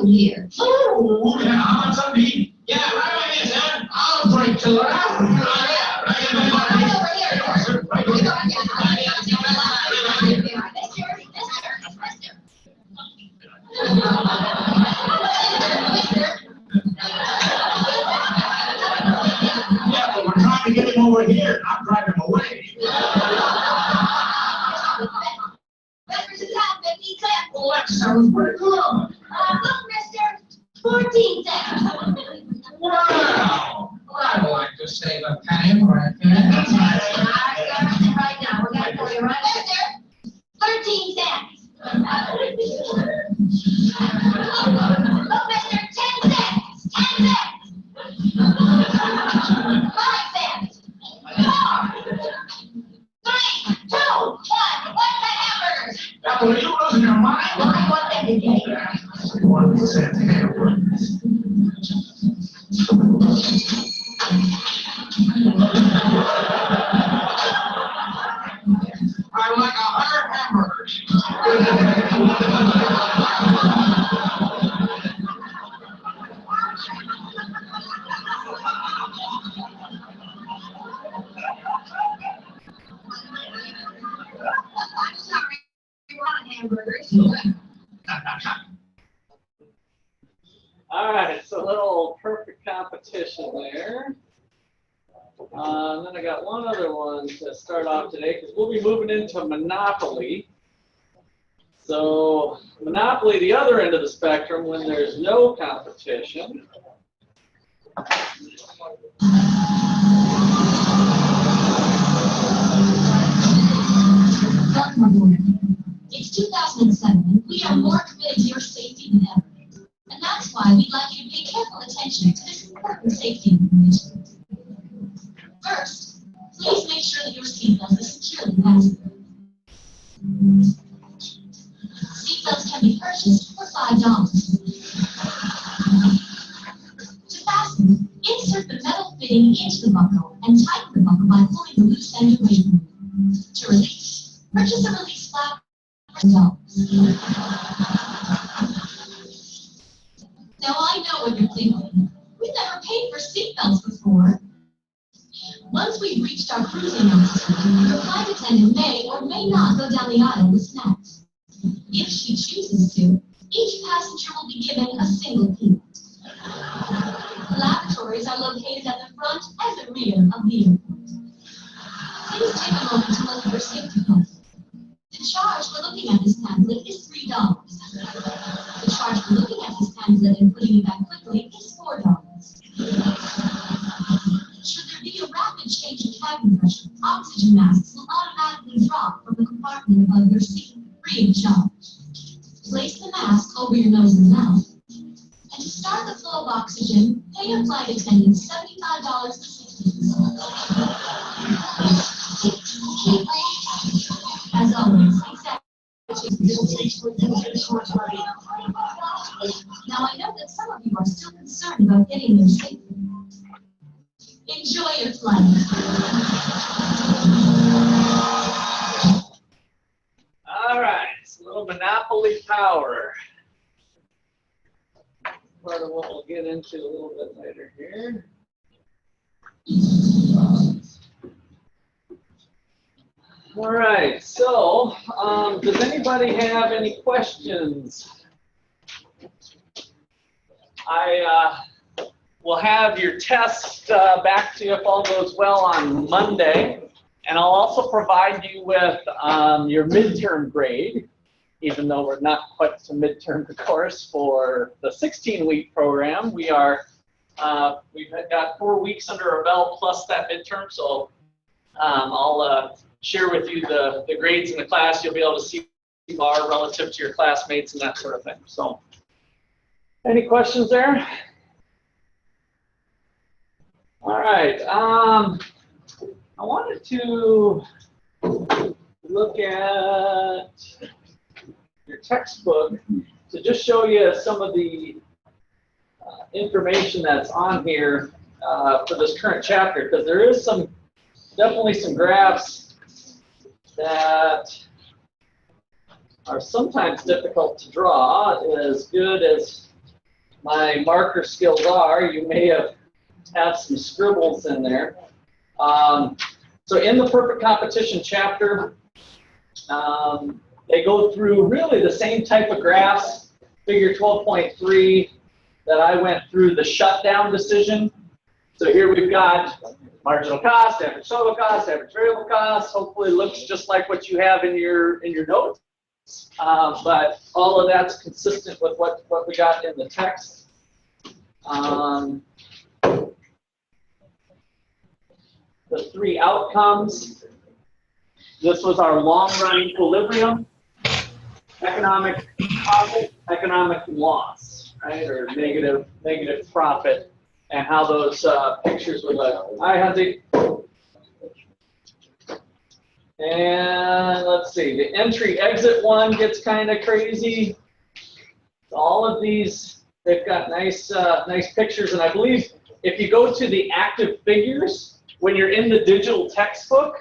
food here. Oh, yeah, I want something to eat. Yeah, right away, yes, Dad. I'll drink to it. Yeah, right in the car. Right over here. Right over Yeah, but we're trying to get him over here, not drive him away. Breakfast is at 15 cents. Well, that sounds pretty good. Look, mister, 14 cents. Wow. Well, I'd like to save a penny for a kid. That's nice. Right now, we're going to pour you right, mister. 13 cents. Look, mister, 10 cents. 10 cents. 5 cents. 4. 3, 2, 1. What's the hamburgers? Apple, are you losing your mind? Well, I want them to get it. 1 cent hamburgers. I like 100 hamburgers. I'm sorry, we want hamburgers. All right, it's a little perfect competition there. And then I got one other one to start off today because we'll be moving into Monopoly. So Monopoly, the other end of the spectrum, when there's no competition. Welcome aboard. It's 2007, and we are more committed to your safety than ever. And that's why we'd like you to pay careful attention to this important safety information. First, please make sure that your seatbelt is securely fastened. Seatbelts can be purchased for $5. To fasten, insert the metal fitting into the buckle and tighten the buckle by pulling the loose end away from it. To release, purchase a release flap for $10. Now I know what you're thinking. We've never paid for seatbelts before. Once we've reached our cruising altitude, your flight attendant may or may not go down the aisle with snacks. If she chooses to, each passenger will be given a single peanut. Lavatories are located at the front and the rear of the airport. Please take a moment to look at your safety pamphlet. The charge for looking at this pamphlet is $3. The charge for looking at this pamphlet and putting it back quickly is $4. Should there be a rapid change in cabin pressure, oxygen masks will automatically drop from the compartment above your seat, free of charge. Place the mask over your nose and mouth. And to start the flow of oxygen, pay your flight attendant $75.60. As always, now I know that some of you are still concerned about getting there safely. Enjoy your flight. All right, it's a little Monopoly power. Part of what we'll get into a little bit later here. All right, so does anybody have any questions? I will have your test back to you if all goes well on Monday, and I'll also provide you with your midterm grade, even though we're not quite to midterm course for the 16-week program. We've got 4 weeks under our belt plus that midterm, so I'll share with you the grades in the class. You'll be able to see bar relative to your classmates and that sort of thing. So, any questions there? All right. I wanted to look at your textbook to just show you some of the information that's on here for this current chapter, because there is definitely some graphs that are sometimes difficult to draw as good as my marker skills are. You may have some scribbles in there. So in the perfect competition chapter, they go through really the same type of graphs, figure 12.3, that I went through the shutdown decision. So here we've got marginal cost, average total cost, average variable cost. Hopefully it looks just like what you have in your notes. But all of that's consistent with what we got in the text. The three outcomes. This was our long-run equilibrium, economic profit, economic loss, right, or negative profit, and how those pictures would look. Hi, Hunty. And let's see, the entry-exit one gets kind of crazy. All of these, they've got nice pictures, and I believe if you go to the active figures, when you're in the digital textbook,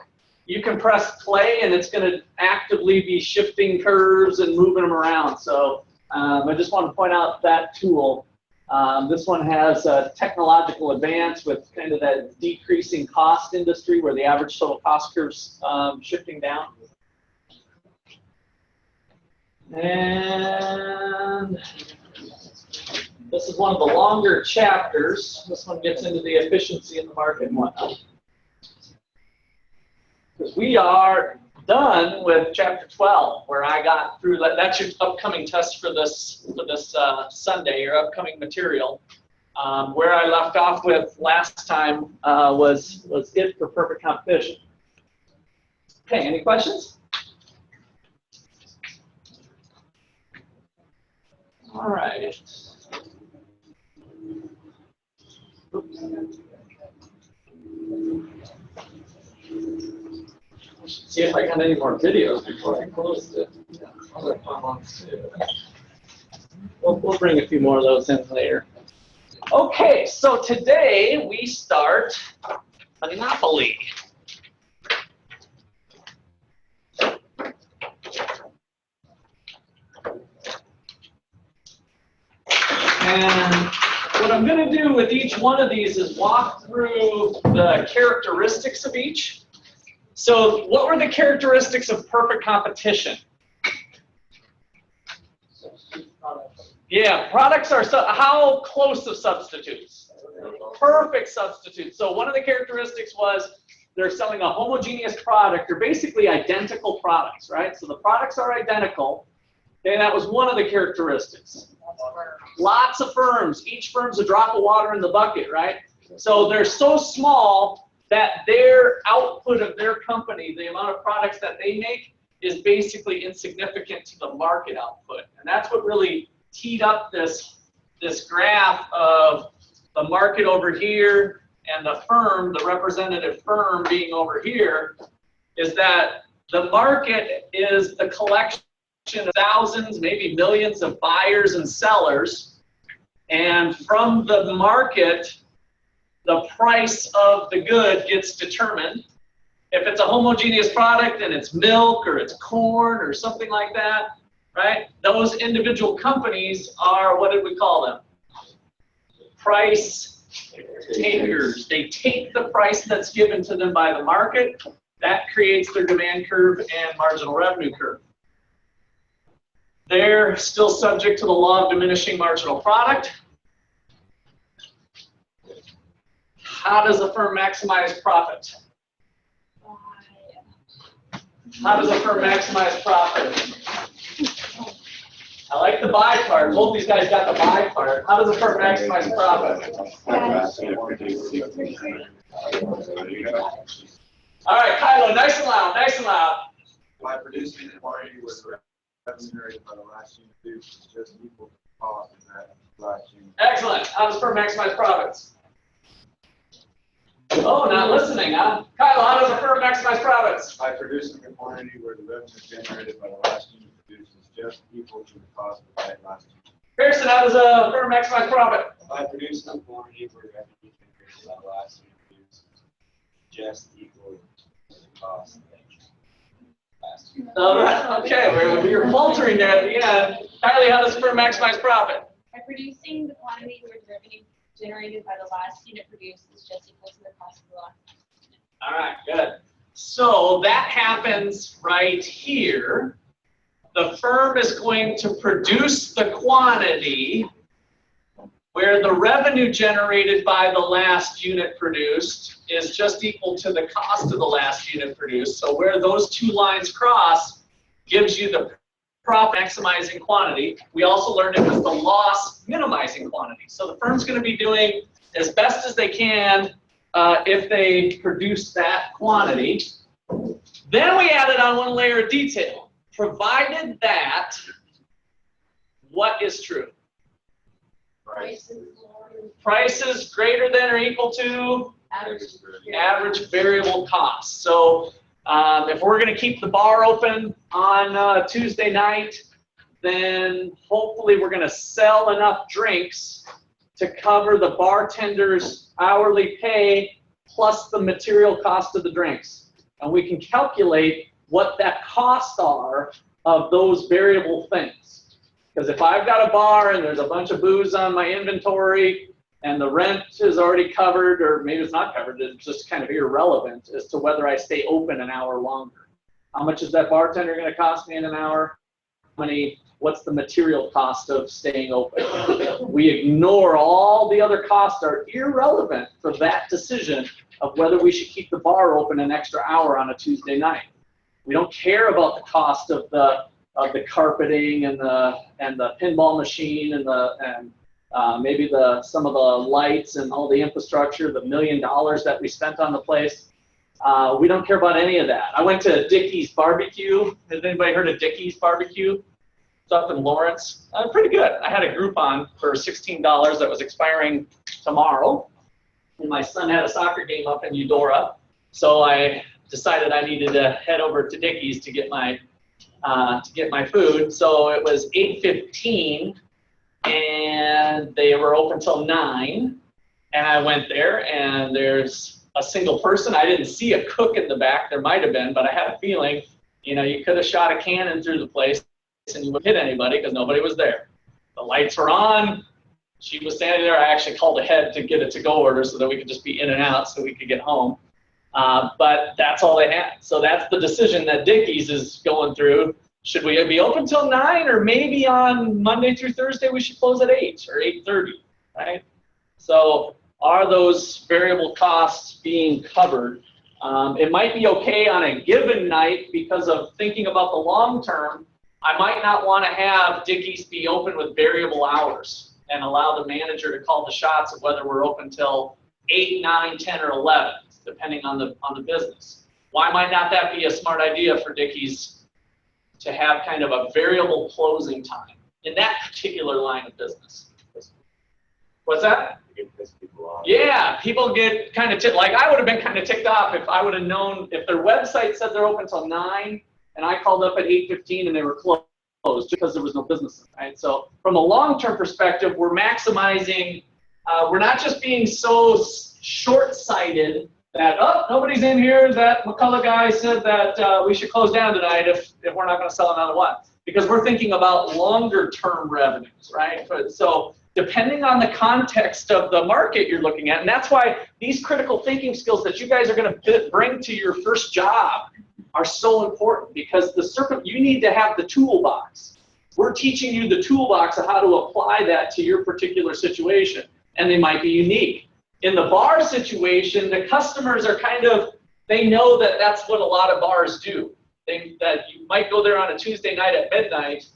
you can press play and it's going to actively be shifting curves and moving them around. So I just want to point out that tool. This one has a technological advance with kind of that decreasing cost industry where the average total cost curve's shifting down. And this is one of the longer chapters. This one gets into the efficiency in the market and whatnot. Because we are done with chapter 12, where I got through that. That's your upcoming test for this Sunday, your upcoming material. Where I left off with last time was it for perfect competition. Okay, any questions? All right. Oops. See if I got any more videos before I close it. Yeah, other fun ones too. We'll bring a few more of those in later. Okay, so today we start Monopoly. And what I'm going to do with each one of these is walk through the characteristics of each. So what were the characteristics of perfect competition? Yeah, products are, how close of substitutes? Perfect substitutes. So one of the characteristics was they're selling a homogeneous product. They're basically identical products, right? So the products are identical. And that was one of the characteristics. Lots of firms. Each firm's a drop of water in the bucket, right? So they're so small that their output of their company, the amount of products that they make, is basically insignificant to the market output. And that's what really teed up this graph of the market over here and the firm, the representative firm being over here, is that the market is the collection of thousands, maybe millions of buyers and sellers. And from the market, the price of the good gets determined. If it's a homogeneous product and it's milk or it's corn or something like that, right? Those individual companies are, what did we call them? Price takers. They take the price that's given to them by the market. That creates their demand curve and marginal revenue curve. They're still subject to the law of diminishing marginal product. How does a firm maximize profit? How does a firm maximize profit? I like the buy part. Both these guys got the buy part. How does a firm maximize profit? All right, Kylo, nice and loud, nice and loud. By producing the quantity where the revenue generated by the last unit produced is just equal to the cost of that last unit. Excellent. How does a firm maximize profits? Oh, not listening, huh? Kylo, how does a firm maximize profits? By producing the quantity where the revenue generated by the last unit produced is just equal to the cost of that last unit. Pearson, how does a firm maximize profit? By producing the quantity where the revenue generated by the last unit produced is just equal to the cost of that last unit. All right, okay, we were faltering there at the end. Kylie, how does a firm maximize profit? By producing the quantity where the revenue generated by the last unit produced is just equal to the cost of the last unit. All right, good. So that happens right here. The firm is going to produce the quantity where the revenue generated by the last unit produced is just equal to the cost of the last unit produced. So where those two lines cross gives you the profit maximizing quantity. We also learned it was the loss minimizing quantity. So the firm's going to be doing as best as they can if they produce that quantity. Then we added on one layer of detail, provided that what is true? Prices greater than or equal to average variable cost. So if we're going to keep the bar open on Tuesday night, then hopefully we're going to sell enough drinks to cover the bartender's hourly pay plus the material cost of the drinks. And we can calculate what that costs are of those variable things. Because if I've got a bar and there's a bunch of booze on my inventory and the rent is already covered, or maybe it's not covered, it's just kind of irrelevant as to whether I stay open an hour longer. How much is that bartender going to cost me in an hour? What's the material cost of staying open? We ignore all the other costs are irrelevant for that decision of whether we should keep the bar open an extra hour on a Tuesday night. We don't care about the cost of the carpeting and the pinball machine and maybe some of the lights and all the infrastructure, the $1 million that we spent on the place. We don't care about any of that. I went to Dickey's Barbecue. Has anybody heard of Dickey's Barbecue? It's up in Lawrence. Pretty good. I had a Groupon for $16 that was expiring tomorrow. And my son had a soccer game up in Eudora. So I decided I needed to head over to Dickey's to get my food. So it was 8:15 and they were open till 9. And I went there and there's a single person. I didn't see a cook in the back. There might have been, but I had a feeling, you could have shot a cannon through the place and you wouldn't hit anybody because nobody was there. The lights were on. She was standing there. I actually called ahead to get a to-go order so that we could just be in and out so we could get home. But that's all they had. So that's the decision that Dickey's is going through. Should we be open till 9, or maybe on Monday through Thursday we should close at 8 or 8:30, right? So are those variable costs being covered? It might be okay on a given night because of thinking about the long term. I might not want to have Dickey's be open with variable hours and allow the manager to call the shots of whether we're open till 8, 9, 10, or 11, depending on the business. Why might not that be a smart idea for Dickey's to have kind of a variable closing time in that particular line of business? What's that? Yeah, people get kind of like I would have been kind of ticked off if I would have known if their website said they're open till 9 and I called up at 8:15 and they were closed because there was no business, right? So from a long-term perspective, we're maximizing. We're not just being so short-sighted that, oh, nobody's in here, that McCullough guy said that we should close down tonight if we're not going to sell another one. Because we're thinking about longer-term revenues, right? So depending on the context of the market you're looking at, and that's why these critical thinking skills that you guys are going to bring to your first job are so important, because you need to have the toolbox. We're teaching you the toolbox of how to apply that to your particular situation, and they might be unique. In the bar situation, the customers are they know that that's what a lot of bars do. That you might go there on a Tuesday night at midnight,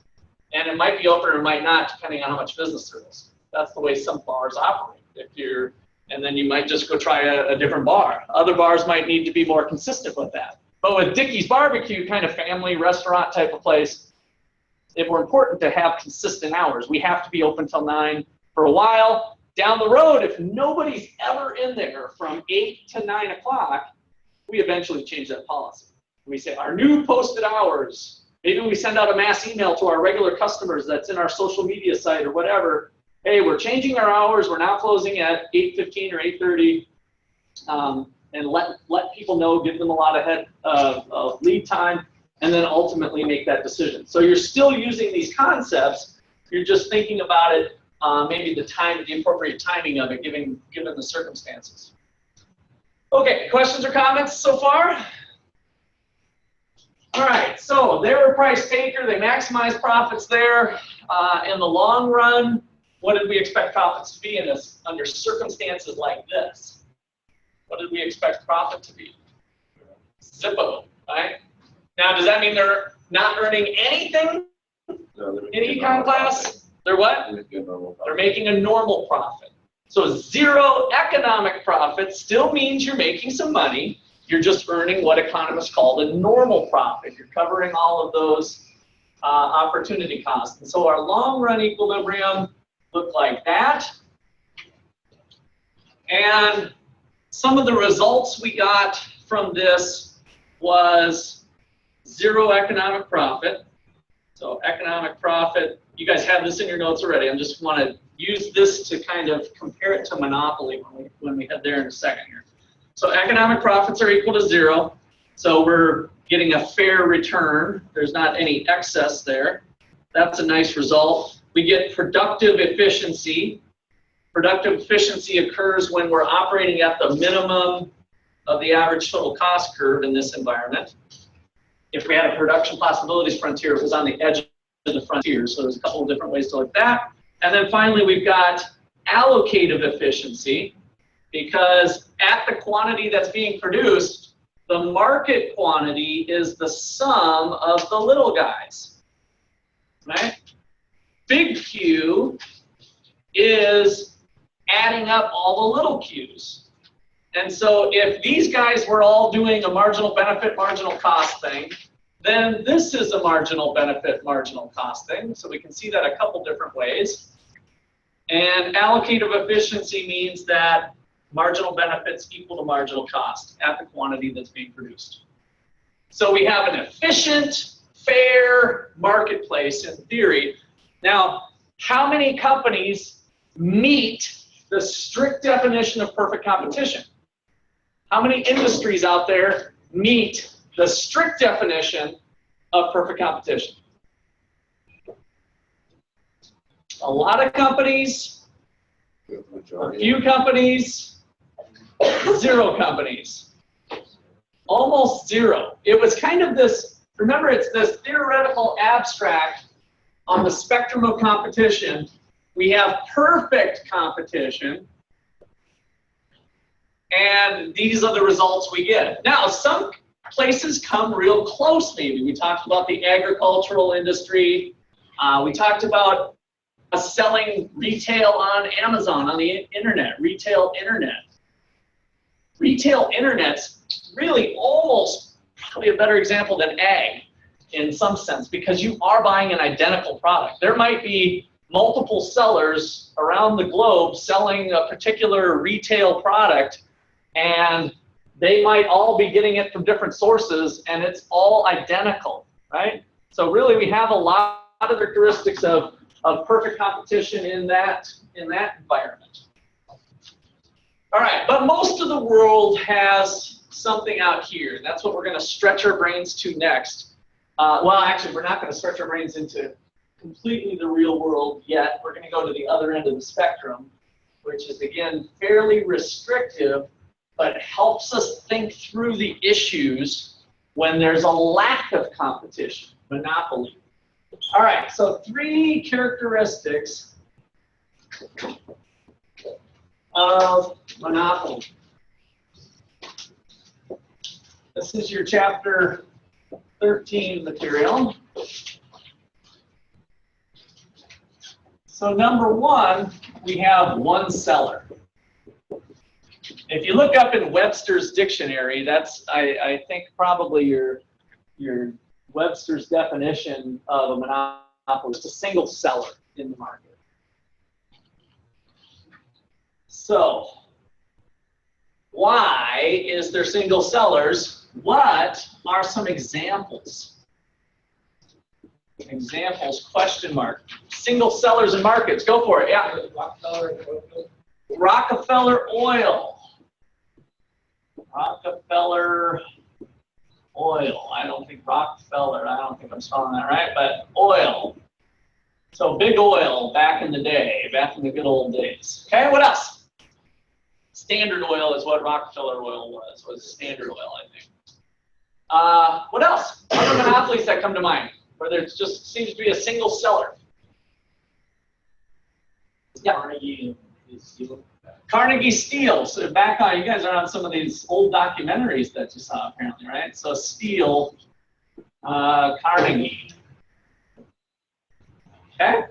and it might be open or it might not, depending on how much business there is. That's the way some bars operate. And then you might just go try a different bar. Other bars might need to be more consistent with that. But with Dickey's Barbecue, kind of family restaurant type of place, if we're important to have consistent hours, we have to be open till 9 for a while. Down the road, if nobody's ever in there from 8 to 9 o'clock, we eventually change that policy. We say our new posted hours. Maybe we send out a mass email to our regular customers that's in our social media site or whatever. Hey, we're changing our hours. We're now closing at 8:15 or 8:30. And let people know, give them a lot of lead time, and then ultimately make that decision. So you're still using these concepts. You're just thinking about it maybe the appropriate timing of it, given the circumstances. Okay, questions or comments so far? All right, so they were a price taker. They maximized profits there. In the long run, what did we expect profits to be under circumstances like this? What did we expect profit to be? Zippo, right? Now, does that mean they're not earning anything in econ class? They're what? They're making a normal profit. So zero economic profit still means you're making some money. You're just earning what economists call a normal profit. You're covering all of those opportunity costs. And so our long-run equilibrium looked like that. And some of the results we got from this was zero economic profit. So economic profit, you guys have this in your notes already. I just want to use this to kind of compare it to monopoly when we head there in a second here. So economic profits are equal to zero. So we're getting a fair return. There's not any excess there. That's a nice result. We get productive efficiency. Productive efficiency occurs when we're operating at the minimum of the average total cost curve in this environment. If we had a production possibilities frontier, it was on the edge of the frontier. So there's a couple of different ways to look at that. And then finally, we've got allocative efficiency, because at the quantity that's being produced, the market quantity is the sum of the little guys, right? Big Q is adding up all the little q's. And so if these guys were all doing a marginal benefit, marginal cost thing, then this is a marginal benefit, marginal cost thing. So we can see that a couple different ways. And allocative efficiency means that marginal benefits equal to marginal cost at the quantity that's being produced. So we have an efficient, fair marketplace in theory. Now, how many companies meet the strict definition of perfect competition? How many industries out there meet the strict definition of perfect competition? A lot of companies, a few companies, zero companies. Almost zero. It was kind of this, remember, it's this theoretical abstract on the spectrum of competition. We have perfect competition, and these are the results we get. Now, some places come real close, maybe. We talked about the agricultural industry. We talked about selling retail on Amazon, on the internet, retail internet. Retail internet's really almost probably a better example than ag in some sense, because you are buying an identical product. There might be multiple sellers around the globe selling a particular retail product, and they might all be getting it from different sources, and it's all identical, right? So really we have a lot of characteristics of perfect competition in that environment. All right, but most of the world has something out here, and that's what we're going to stretch our brains to next. Well, actually, we're not going to stretch our brains into completely the real world yet. We're going to go to the other end of the spectrum, which is, again, fairly restrictive, but helps us think through the issues when there's a lack of competition, monopoly. All right, so 3 characteristics of monopoly. This is your chapter 13 material. So number 1, we have one seller. If you look up in Webster's dictionary, that's I think probably your Webster's definition of a monopoly is a single seller in the market. So why is there single sellers? What are some examples? Examples, question mark. Single sellers in markets. Go for it. Yeah. Rockefeller Oil. Rockefeller Oil. I don't think Rockefeller. I don't think I'm spelling that right, but oil. So big oil back in the day, back in the good old days. Okay, what else? Standard Oil is what Rockefeller Oil was Standard Oil, I think. What else? Other monopolies that come to mind, where there just seems to be a single seller. Yeah. Carnegie Steel. Carnegie Steel. So back on, you guys are on some of these old documentaries that you saw apparently, right? So Steel, Carnegie. Okay.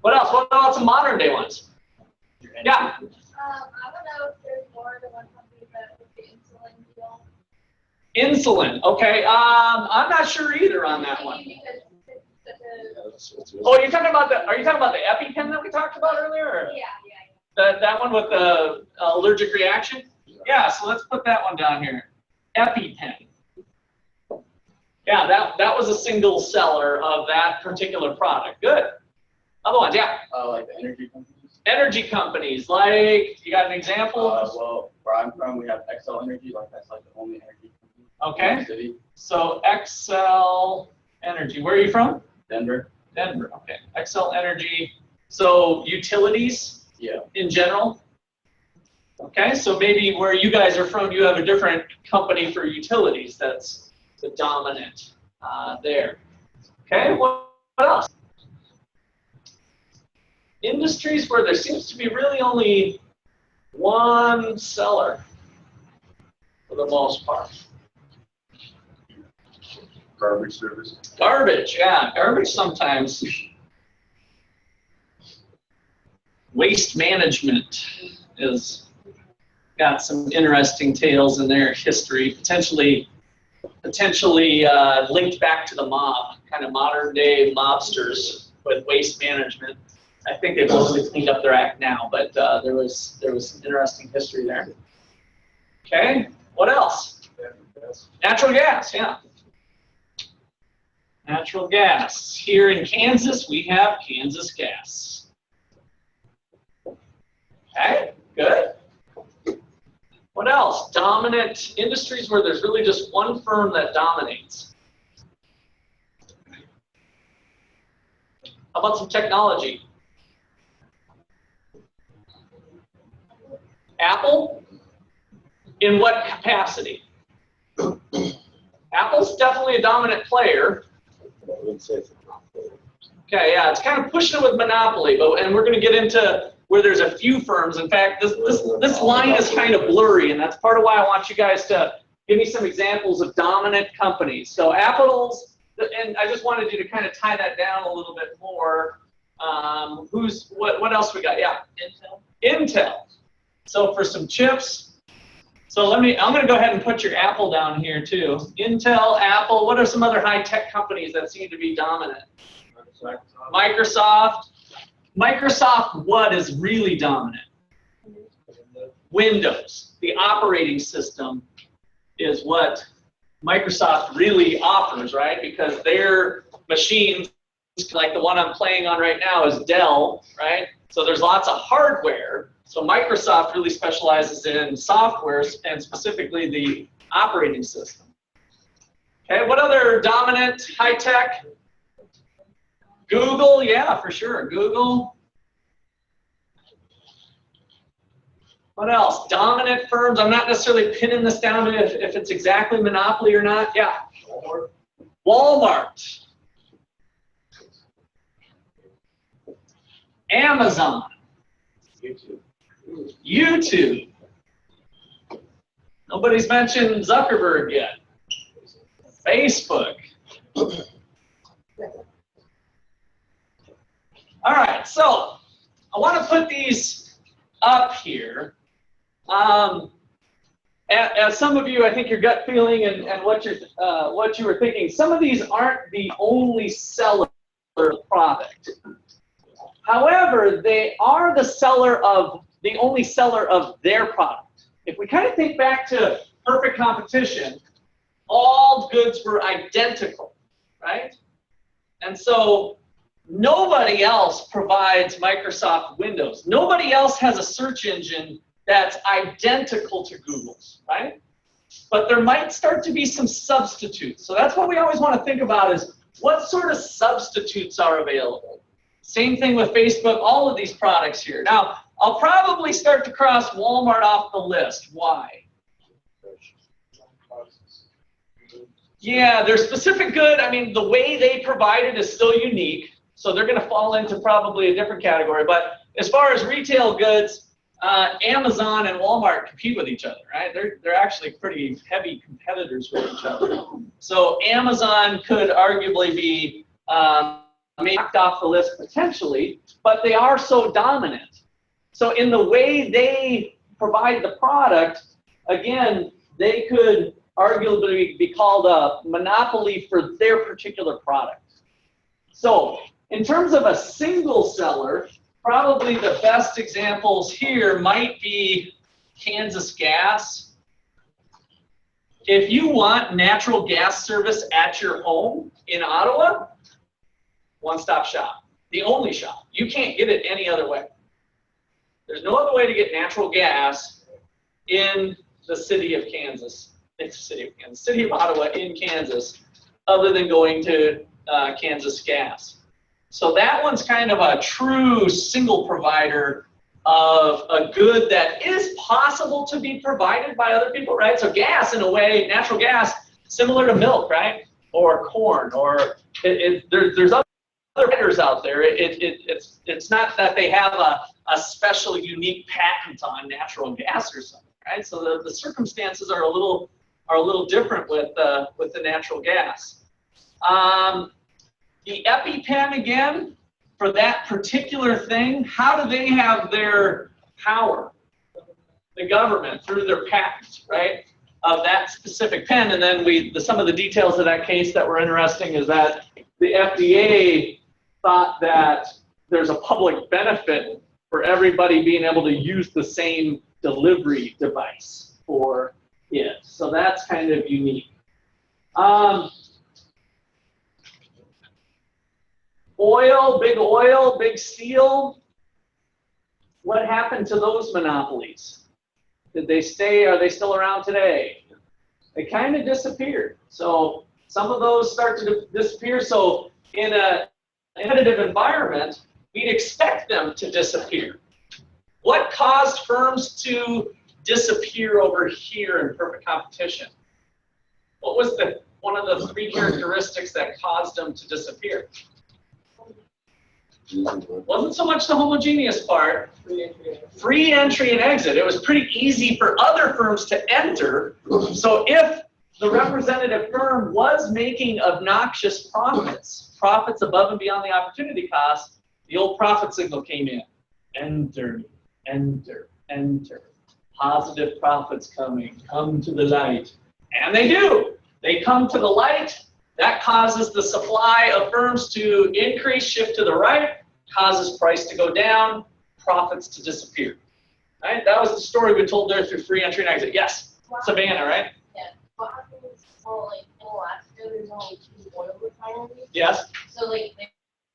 What else? What about some modern day ones? Yeah. I don't know if there's more than one company that would be insulin deal. Insulin. Okay. I'm not sure either on that one. Maybe because it's such a, Oh, you're talking about the? Are you talking about the EpiPen that we talked about earlier? Or? yeah. That one with the allergic reaction? Yeah. So let's put that one down here. EpiPen. Yeah, that was a single seller of that particular product. Good. Other ones, yeah. Like the energy companies. Energy companies, like, you got an example? Well, where I'm from, we have Xcel Energy, like that's like the only energy company Okay. in the city. So Xcel Energy. Where are you from? Denver. Denver. Okay. Xcel Energy. So utilities Yeah. in general. Okay. So maybe where you guys are from, you have a different company for utilities that's the dominant there. Okay. What else? Industries where there seems to be really only one seller for the most part. Garbage service. Garbage, yeah, garbage sometimes. Waste management is got some interesting tales in their history, potentially linked back to the mob, kind of modern day mobsters with waste management. I think they've mostly cleaned up their act now, but there was some interesting history there. Okay, what else? Natural gas, yeah. Natural gas. Here in Kansas, we have Kansas Gas. Okay, good. What else? Dominant industries where there's really just one firm that dominates. How about some technology? Apple? In what capacity? Apple's definitely a dominant player. Okay, yeah, it's kind of pushing it with monopoly, and we're going to get into where there's a few firms. In fact, this line is kind of blurry, and that's part of why I want you guys to give me some examples of dominant companies. So Apple's, and I just wanted you to kind of tie that down a little bit more. What else we got? Yeah, Intel. So for some chips. So I'm going to go ahead and put your Apple down here too. Intel, Apple. What are some other high-tech companies that seem to be dominant? Microsoft. Microsoft, what is really dominant? Windows. The operating system is what Microsoft really offers, right? Because their machines, like the one I'm playing on right now, is Dell, right? So there's lots of hardware. So Microsoft really specializes in software and specifically the operating system. Okay, what other dominant high-tech? Google, yeah, for sure. Google. What else? Dominant firms. I'm not necessarily pinning this down to if it's exactly monopoly or not. Yeah. Walmart. Amazon. YouTube. Nobody's mentioned Zuckerberg yet. Facebook. All right, so I want to put these up here. As some of you, I think your gut feeling and what you were thinking, some of these aren't the only seller of the product. However, they are the only seller of their product. If we kind of think back to perfect competition, all goods were identical, right? And so nobody else provides Microsoft Windows. Nobody else has a search engine that's identical to Google's, right? But there might start to be some substitutes. So that's what we always want to think about is what sort of substitutes are available? Same thing with Facebook, all of these products here. Now, I'll probably start to cross Walmart off the list. Why? Yeah, they're specific good. I mean, the way they provide it is still unique, so they're going to fall into probably a different category. But as far as retail goods, Amazon and Walmart compete with each other, right? They're actually pretty heavy competitors with each other. So Amazon could arguably be knocked off the list potentially, but they are so dominant. So in the way they provide the product, again, they could arguably be called a monopoly for their particular product. So in terms of a single seller, probably the best examples here might be Kansas Gas. If you want natural gas service at your home in Ottawa, one-stop shop, the only shop. You can't get it any other way. There's no other way to get natural gas in the city of Kansas. It's the city of Ottawa in Kansas, other than going to Kansas Gas. So that one's kind of a true single provider of a good that is possible to be provided by other people, right? So gas, in a way, natural gas, similar to milk, right? Or corn, or there's other providers out there. It's not that they have a special, unique patent on natural gas or something, right? So the circumstances are a little different with the natural gas. The EpiPen, again, for that particular thing, how do they have their power? The government, through their patent, right, of that specific pen. And then some of the details of that case that were interesting is that the FDA thought that there's a public benefit for everybody being able to use the same delivery device for it. So that's kind of unique. Oil, big steel. What happened to those monopolies? Did they stay? Are they still around today? They kind of disappeared. So some of those start to disappear. So in a competitive environment, we'd expect them to disappear. What caused firms to disappear over here in perfect competition? What was one of the three characteristics that caused them to disappear? Wasn't so much the homogeneous part. Free entry and exit. It was pretty easy for other firms to enter. So if the representative firm was making obnoxious profits above and beyond the opportunity cost, the old profit signal came in. Enter, enter, enter. Positive profits coming. Come to the light. And they do. They come to the light. That causes the supply of firms to increase, shift to the right, causes price to go down, profits to disappear. Right? That was the story we told there through free entry and exit. Yes, Savannah, right? Yeah. What happens, well, like in Alaska, there's only 2 oil refineries. Yes. So like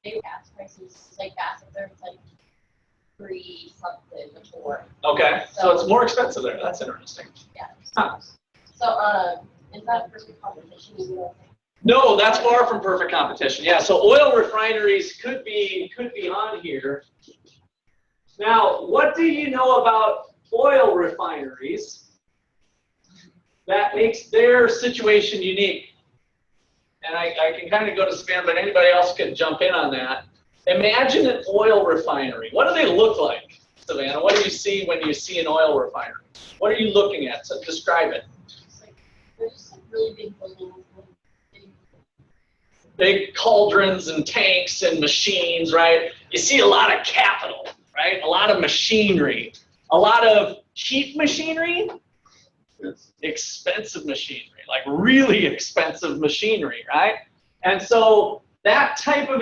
they gas prices, like gas up there, it's like 3 something before. Okay. So it's more expensive there. That's interesting. Yeah. Huh. So is that perfect competition? You know? No, that's far from perfect competition. Yeah, so oil refineries could be on here. Now, what do you know about oil refineries that makes their situation unique? And I can kind of go to Savannah, but anybody else can jump in on that. Imagine an oil refinery. What do they look like, Savannah? What do you see when you see an oil refinery? What are you looking at? So describe it. There's just like really big buildings. Big cauldrons and tanks and machines, right? You see a lot of capital, right? A lot of machinery, a lot of cheap machinery, expensive machinery, like really expensive machinery, right? And so that type of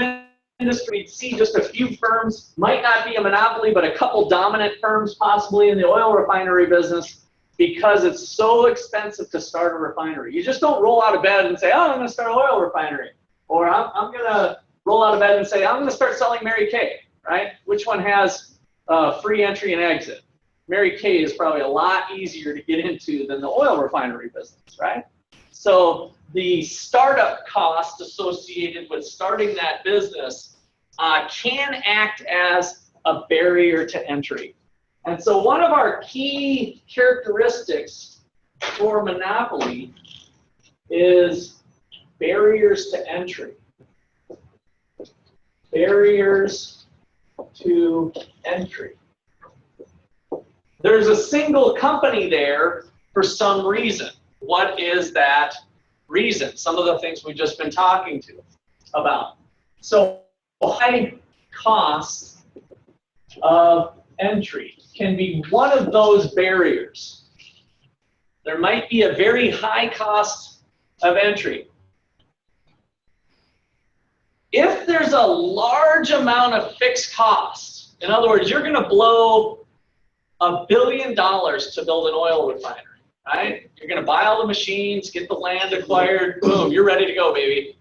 industry, you'd see just a few firms, might not be a monopoly, but a couple dominant firms possibly in the oil refinery business, because it's so expensive to start a refinery. You just don't roll out of bed and say, oh, I'm going to start an oil refinery. Or I'm going to roll out of bed and say, I'm going to start selling Mary Kay, right? Which one has free entry and exit? Mary Kay is probably a lot easier to get into than the oil refinery business, right? So the startup cost associated with starting that business can act as a barrier to entry. And so one of our key characteristics for monopoly is barriers to entry. Barriers to entry. There's a single company there for some reason. What is that reason? Some of the things we've just been talking about. So high cost of entry can be one of those barriers. There might be a very high cost of entry. If there's a large amount of fixed costs, in other words, you're going to blow $1 billion to build an oil refinery, right? You're going to buy all the machines, get the land acquired, boom, you're ready to go, baby.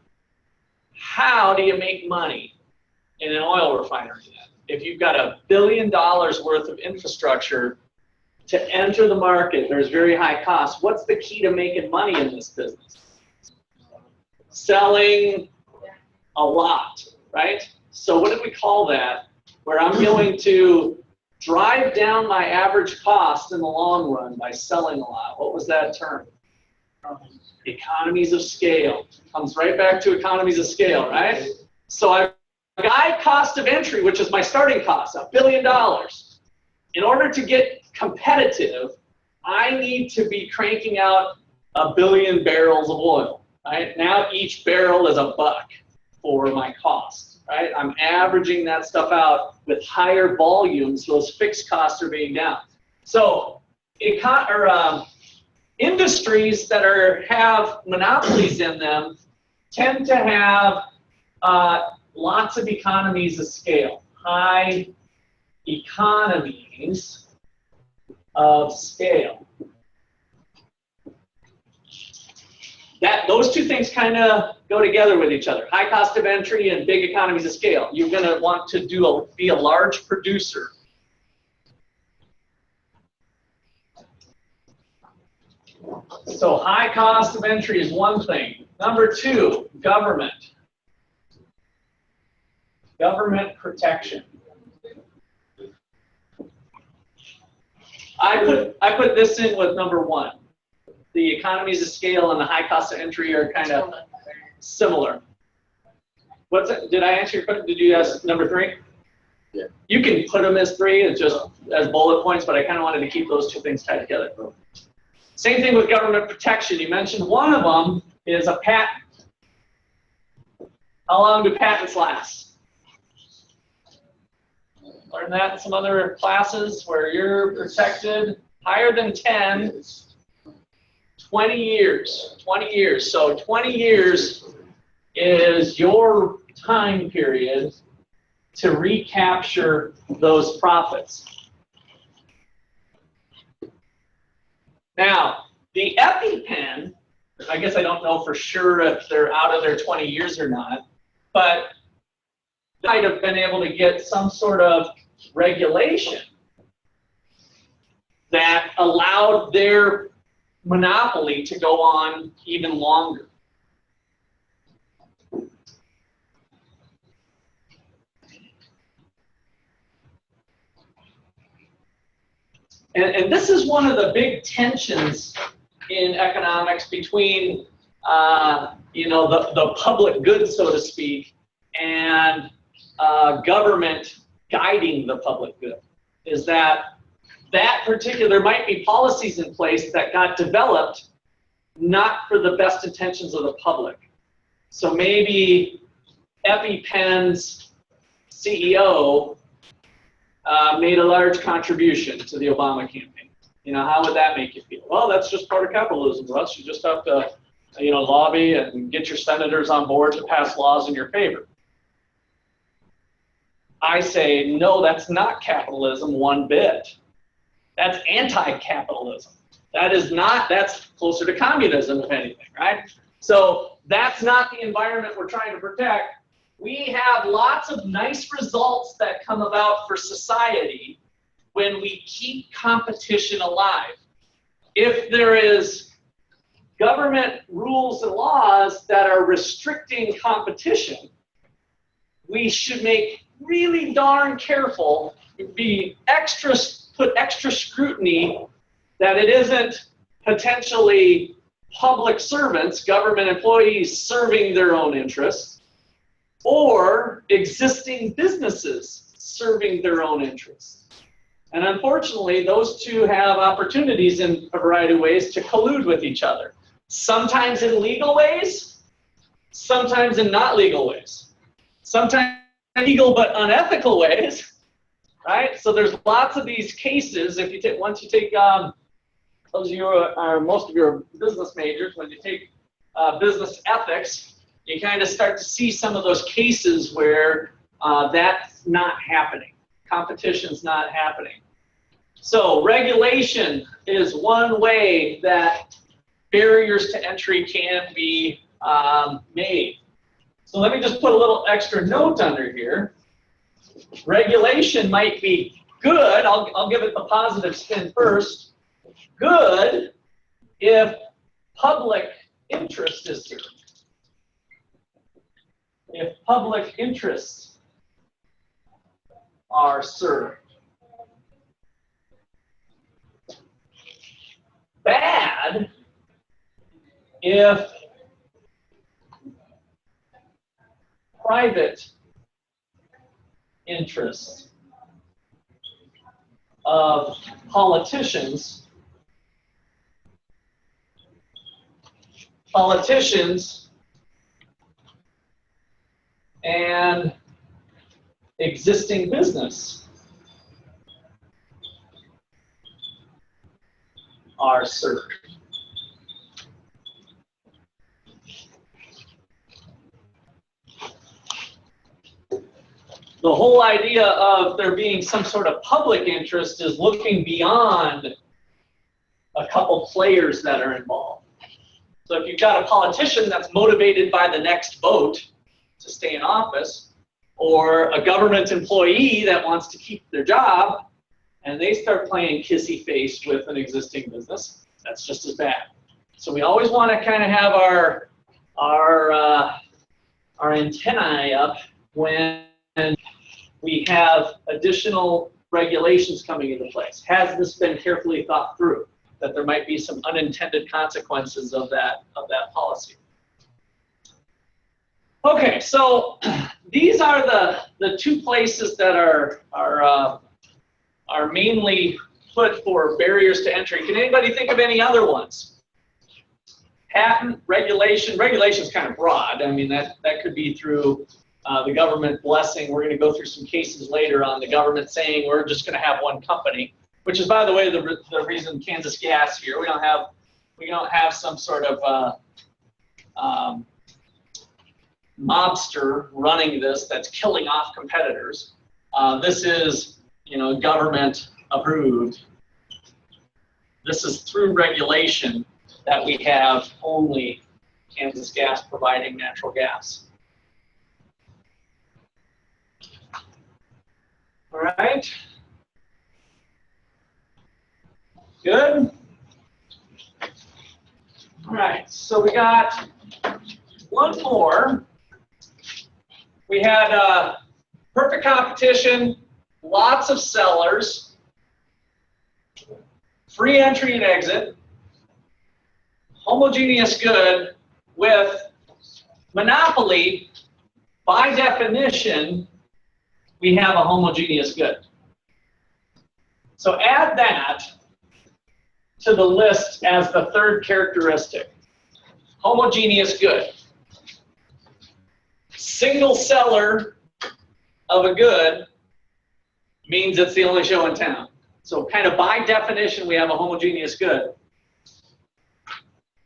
How do you make money in an oil refinery then? If you've got $1 billion worth of infrastructure to enter the market, there's very high costs. What's the key to making money in this business? Selling a lot, right? So what did we call that? Where I'm going to drive down my average cost in the long run by selling a lot. What was that term? Economies of scale. Comes right back to economies of scale, right? So I've got high cost of entry, which is my starting cost, $1 billion. In order to get competitive, I need to be cranking out 1 billion barrels of oil, right? Now each barrel is $1 for my cost, right? I'm averaging that stuff out with higher volumes. Those fixed costs are being down. So industries that have monopolies in them tend to have lots of economies of scale, high economies of scale. Those two things kind of go together with each other. High cost of entry and big economies of scale. You're going to want to be a large producer. So high cost of entry is one thing. Number two, government. Government protection. I put this in with number one. The economies of scale and the high cost of entry are kind of similar. Did I answer your question? Did you ask number three? Yeah. You can put them as three, it's just as bullet points, but I kind of wanted to keep those two things tied together. Same thing with government protection. You mentioned one of them is a patent. How long do patents last? Learn that in some other classes where you're protected higher than 10, 20 years. 20 years. So 20 years is your time period to recapture those profits. Now, the EpiPen, I guess I don't know for sure if they're out of their 20 years or not, but they might have been able to get some sort of regulation that allowed their monopoly to go on even longer. And this is one of the big tensions in economics between the public good, so to speak, and government guiding the public good, is that there might be policies in place that got developed not for the best intentions of the public. So maybe EpiPen's CEO made a large contribution to the Obama campaign. How would that make you feel? Well, that's just part of capitalism, Russ. You just have to, lobby and get your senators on board to pass laws in your favor. I say, no, that's not capitalism one bit. That's anti-capitalism. That's closer to communism, if anything, right? So that's not the environment we're trying to protect. We have lots of nice results that come about for society when we keep competition alive. If there is government rules and laws that are restricting competition, we should make really darn careful, put extra scrutiny that it isn't potentially public servants, government employees serving their own interests, or existing businesses serving their own interests. And unfortunately, those two have opportunities in a variety of ways to collude with each other. Sometimes in legal ways, sometimes in not legal ways. Sometimes legal but unethical ways, right? So there's lots of these cases. If you take, once you take, those of you are most of your business majors, when you take business ethics, you kind of start to see some of those cases where that's not happening. Competition's not happening. So regulation is one way that barriers to entry can be made. So let me just put a little extra note under here. Regulation might be good. I'll give it the positive spin first. Good if public interest is served. If public interests are served. Bad if private interests of politicians and existing business are served. The whole idea of there being some sort of public interest is looking beyond a couple players that are involved. So if you've got a politician that's motivated by the next vote to stay in office, or a government employee that wants to keep their job, and they start playing kissy face with an existing business, that's just as bad. So we always want to kind of have our antennae up when we have additional regulations coming into place. Has this been carefully thought through? That there might be some unintended consequences of that policy. Okay, so these are the two places that are mainly put for barriers to entry. Can anybody think of any other ones? Patent, regulation. Regulation is kind of broad. I mean, that could be through the government blessing. We're going to go through some cases later on the government saying we're just going to have one company, which is, by the way, the reason Kansas Gas here. We don't have some sort of mobster running this that's killing off competitors. This is, government approved. This is through regulation that we have only Kansas Gas providing natural gas. All right. Good. All right, so we got one more. We had perfect competition, lots of sellers, free entry and exit, homogeneous good with monopoly. By definition, we have a homogeneous good. So add that to the list as the third characteristic. Homogeneous good. Single seller of a good means it's the only show in town. So kind of by definition, we have a homogeneous good.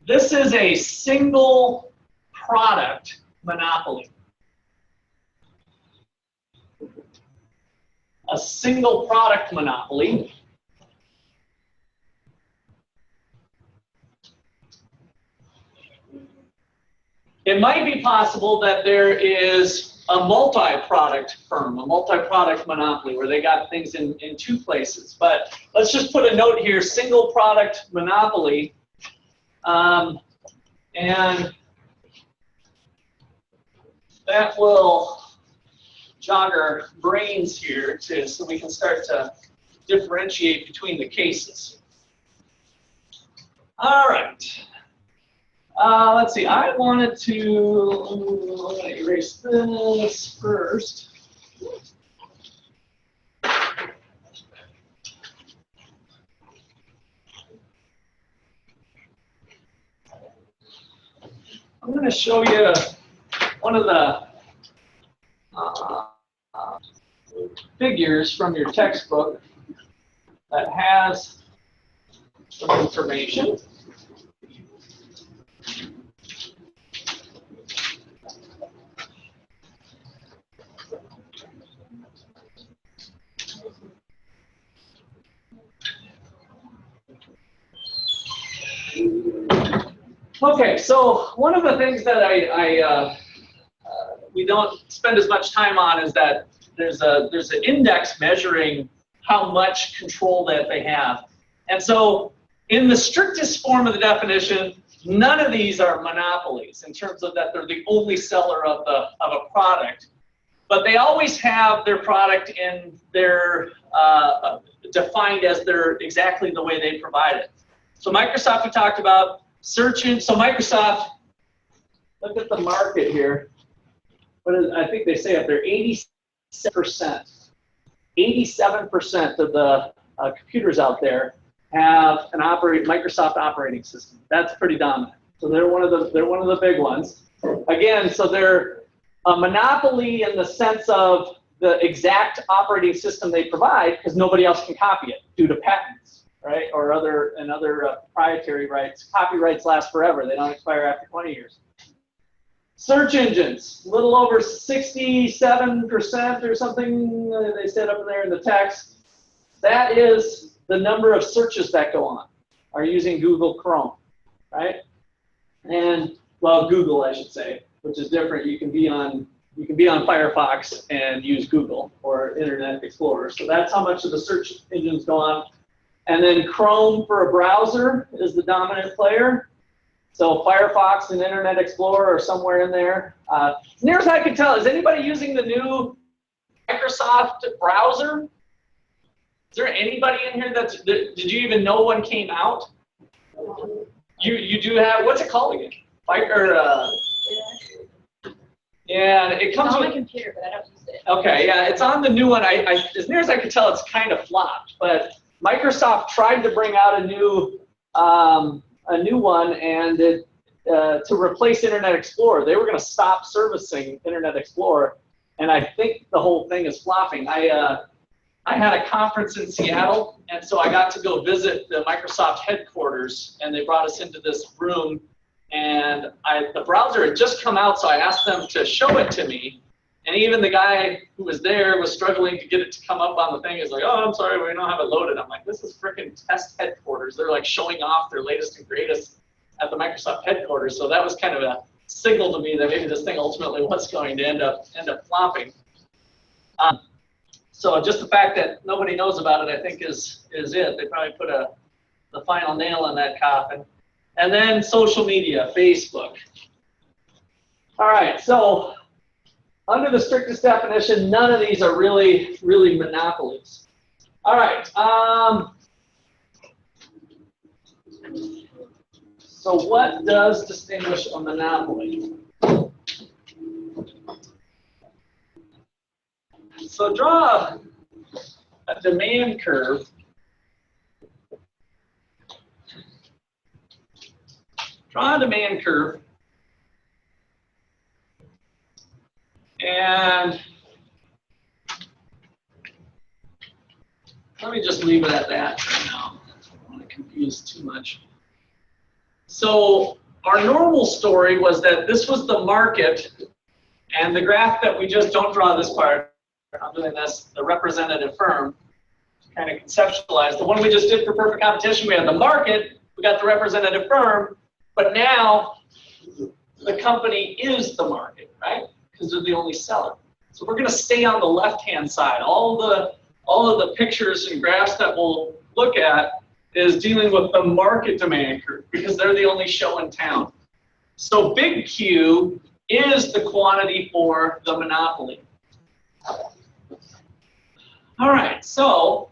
This is a single product monopoly. A single product monopoly it might be possible that there is a multi-product firm, a multi-product monopoly where they got things in two places. But let's just put a note here, single product monopoly. And that will jog our brains here so we can start to differentiate between the cases. All right. Let's see. I wanted to erase this first. I'm going to show you one of the figures from your textbook that has some information. Okay, so one of the things that we don't spend as much time on is that there's an index measuring how much control that they have. And so in the strictest form of the definition, none of these are monopolies in terms of that they're the only seller of a product. But they always have their product in their defined as their exactly the way they provide it. So Microsoft we talked about. Search in, so Microsoft, look at the market here. I think they say up there, 87%. 87% of the computers out there have an Microsoft operating system. That's pretty dominant. So they're one of the big ones. Again, so they're a monopoly in the sense of the exact operating system they provide because nobody else can copy it due to patents, right? Or other proprietary rights. Copyrights last forever. They don't expire after 20 years. Search engines, a little over 67% or something they said up there in the text. That is the number of searches that go on are using Google Chrome, right? And well, Google, I should say, which is different. You can be on Firefox and use Google or Internet Explorer. So that's how much of the search engines go on. And then Chrome for a browser is the dominant player. So Firefox and Internet Explorer are somewhere in there. As near as I can tell, is anybody using the new Microsoft browser? Is there anybody in here did you even know one came out? You do have, what's it called again? Yeah, it comes It's on with my computer, but I don't use it. Okay, yeah, it's on the new one. As near as I can tell, it's kind of flopped. But Microsoft tried to bring out a new one, and to replace Internet Explorer, they were going to stop servicing Internet Explorer, and I think the whole thing is flopping. I had a conference in Seattle, and so I got to go visit the Microsoft headquarters, and they brought us into this room, and the browser had just come out, so I asked them to show it to me. And even the guy who was there was struggling to get it to come up on the thing. He's like, oh, I'm sorry, we don't have it loaded. I'm like, this is freaking test headquarters. They're like showing off their latest and greatest at the Microsoft headquarters. So that was kind of a signal to me that maybe this thing ultimately was going to end up flopping. So just the fact that nobody knows about it, I think, is it. They probably put the final nail in that coffin. And then social media, Facebook. All right, so under the strictest definition, none of these are really monopolies. All right. So what does distinguish a monopoly? So draw a demand curve. Draw a demand curve. And let me just leave it at that for now. I don't want to confuse too much. So our normal story was that this was the market, and the graph that we just don't draw this part. I'm doing this, the representative firm, to kind of conceptualize. The one we just did for perfect competition, we had the market, we got the representative firm, but now the company is the market, right? Because they're the only seller. So we're going to stay on the left-hand side. All of the pictures and graphs that we'll look at is dealing with the market demand curve because they're the only show in town. So big Q is the quantity for the monopoly. All right, so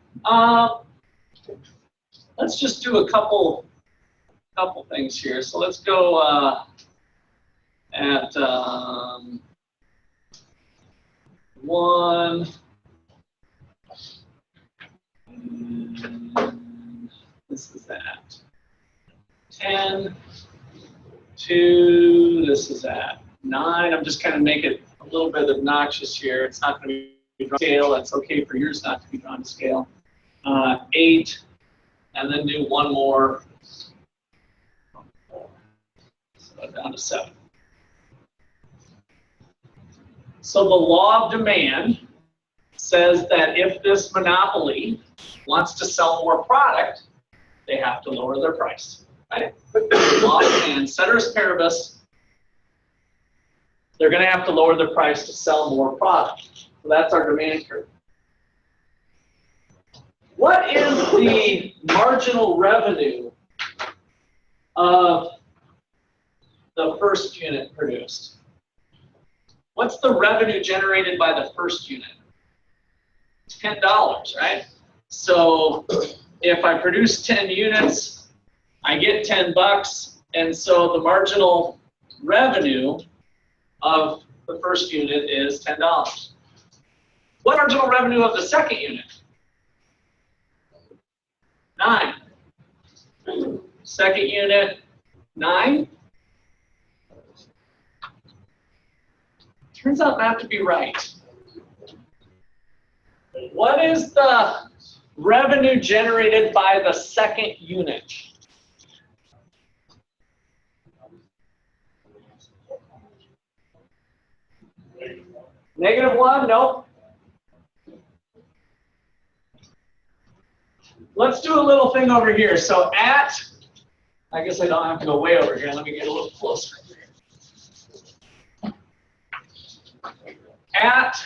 let's just do a couple things here. So let's go at 1. This is at 10. 2. This is at 9. I'm just kind of make it a little bit obnoxious here. It's not going to be drawn to scale. That's okay for yours not to be drawn to scale. 8, and then do one more. So down to 7. So the law of demand says that if this monopoly wants to sell more product, they have to lower their price. Right? Law of demand, ceteris paribus, they're going to have to lower their price to sell more product. So that's our demand curve. What is the marginal revenue of the first unit produced? What's the revenue generated by the first unit? $10, right? So if I produce 10 units, I get 10 bucks, and so the marginal revenue of the first unit is $10. What marginal revenue of the second unit? 9. Second unit, 9. Turns out not to be right. What is the revenue generated by the second unit? -1? Nope. Let's do a little thing over here. So at, I guess I don't have to go way over here. Let me get a little closer. At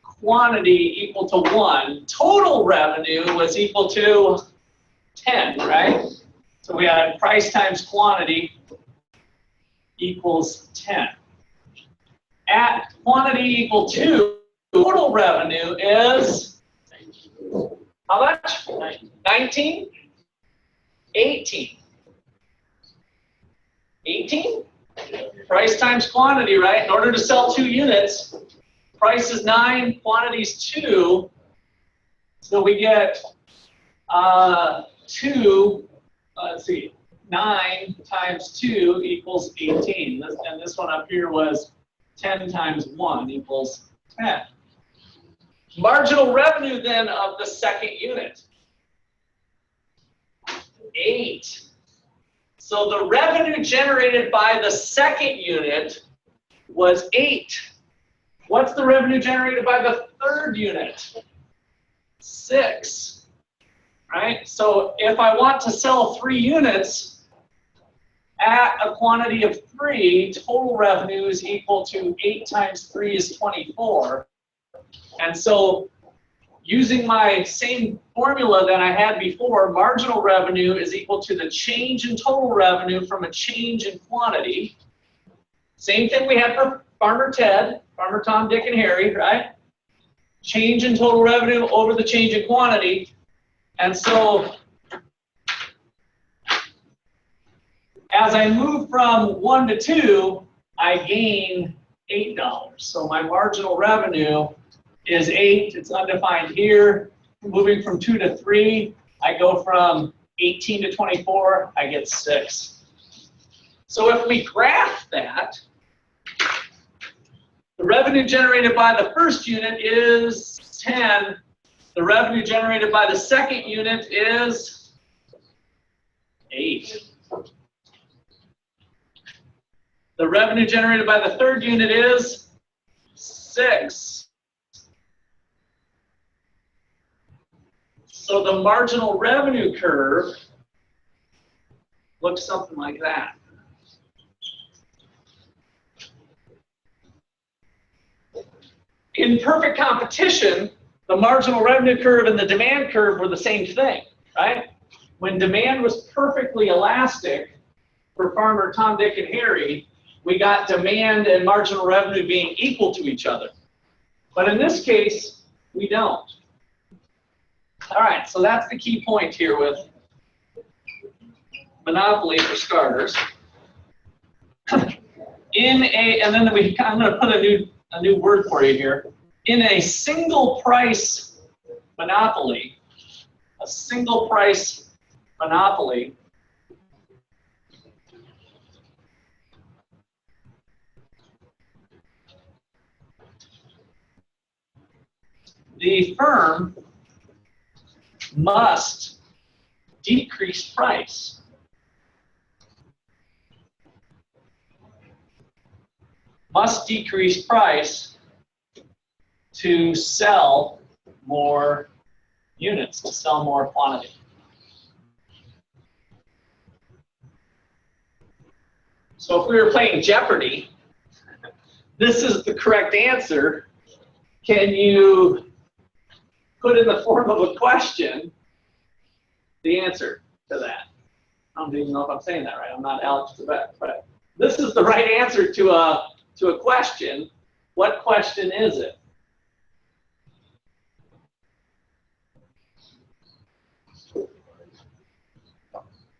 quantity equal to 1, total revenue was equal to 10, right? So we had price times quantity equals 10. At quantity equal to, total revenue is how much? 19? 18. 18? Price times quantity, right? In order to sell 2 units, price is 9, quantity is 2. So we get 2, let's see, 9 times 2 equals 18. And this one up here was 10 times 1 equals 10. Marginal revenue then of the second unit, 8. So the revenue generated by the second unit was 8. What's the revenue generated by the third unit? 6. Right? So if I want to sell 3 units at a quantity of 3, total revenue is equal to 8 times 3 is 24. And so using my same formula that I had before, marginal revenue is equal to the change in total revenue from a change in quantity. Same thing we had for Farmer Ted, Farmer Tom, Dick, and Harry, right? Change in total revenue over the change in quantity. And so as I move from 1 to 2, I gain $8. So my marginal revenue is 8. It's undefined here. Moving from 2 to 3, I go from 18 to 24, I get 6. So if we graph that, the revenue generated by the first unit is 10. The revenue generated by the second unit is 8. The revenue generated by the third unit is 6. So the marginal revenue curve looks something like that. In perfect competition, the marginal revenue curve and the demand curve were the same thing, right? When demand was perfectly elastic, for farmer Tom, Dick, and Harry, we got demand and marginal revenue being equal to each other. But in this case, we don't. All right, so that's the key point here with monopoly for starters. And then I'm going to put a new word for you here. In a single price monopoly, the firm must decrease price. Must decrease price to sell more units, to sell more quantity. So if we were playing Jeopardy, this is the correct answer. Can you put in the form of a question the answer to that? I don't even know if I'm saying that right. I'm not Alex Trebek, but this is the right answer to a question. What question is it?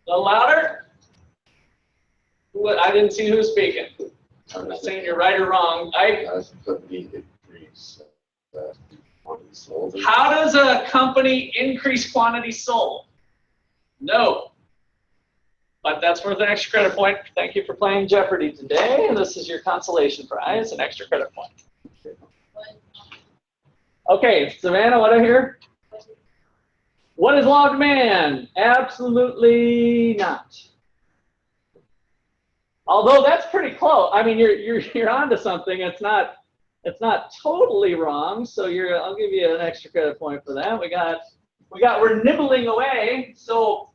A little louder? I didn't see who's speaking. I'm not saying you're right or wrong. How does a company increase quantity sold? No. But that's worth an extra credit point. Thank you for playing Jeopardy today. And this is your consolation prize, an extra credit point. Okay, Savannah, what do I hear? What is law of demand? Absolutely not. Although that's pretty close. I mean, you're onto something. It's not totally wrong. So I'll give you an extra credit point for that. We're nibbling away. So,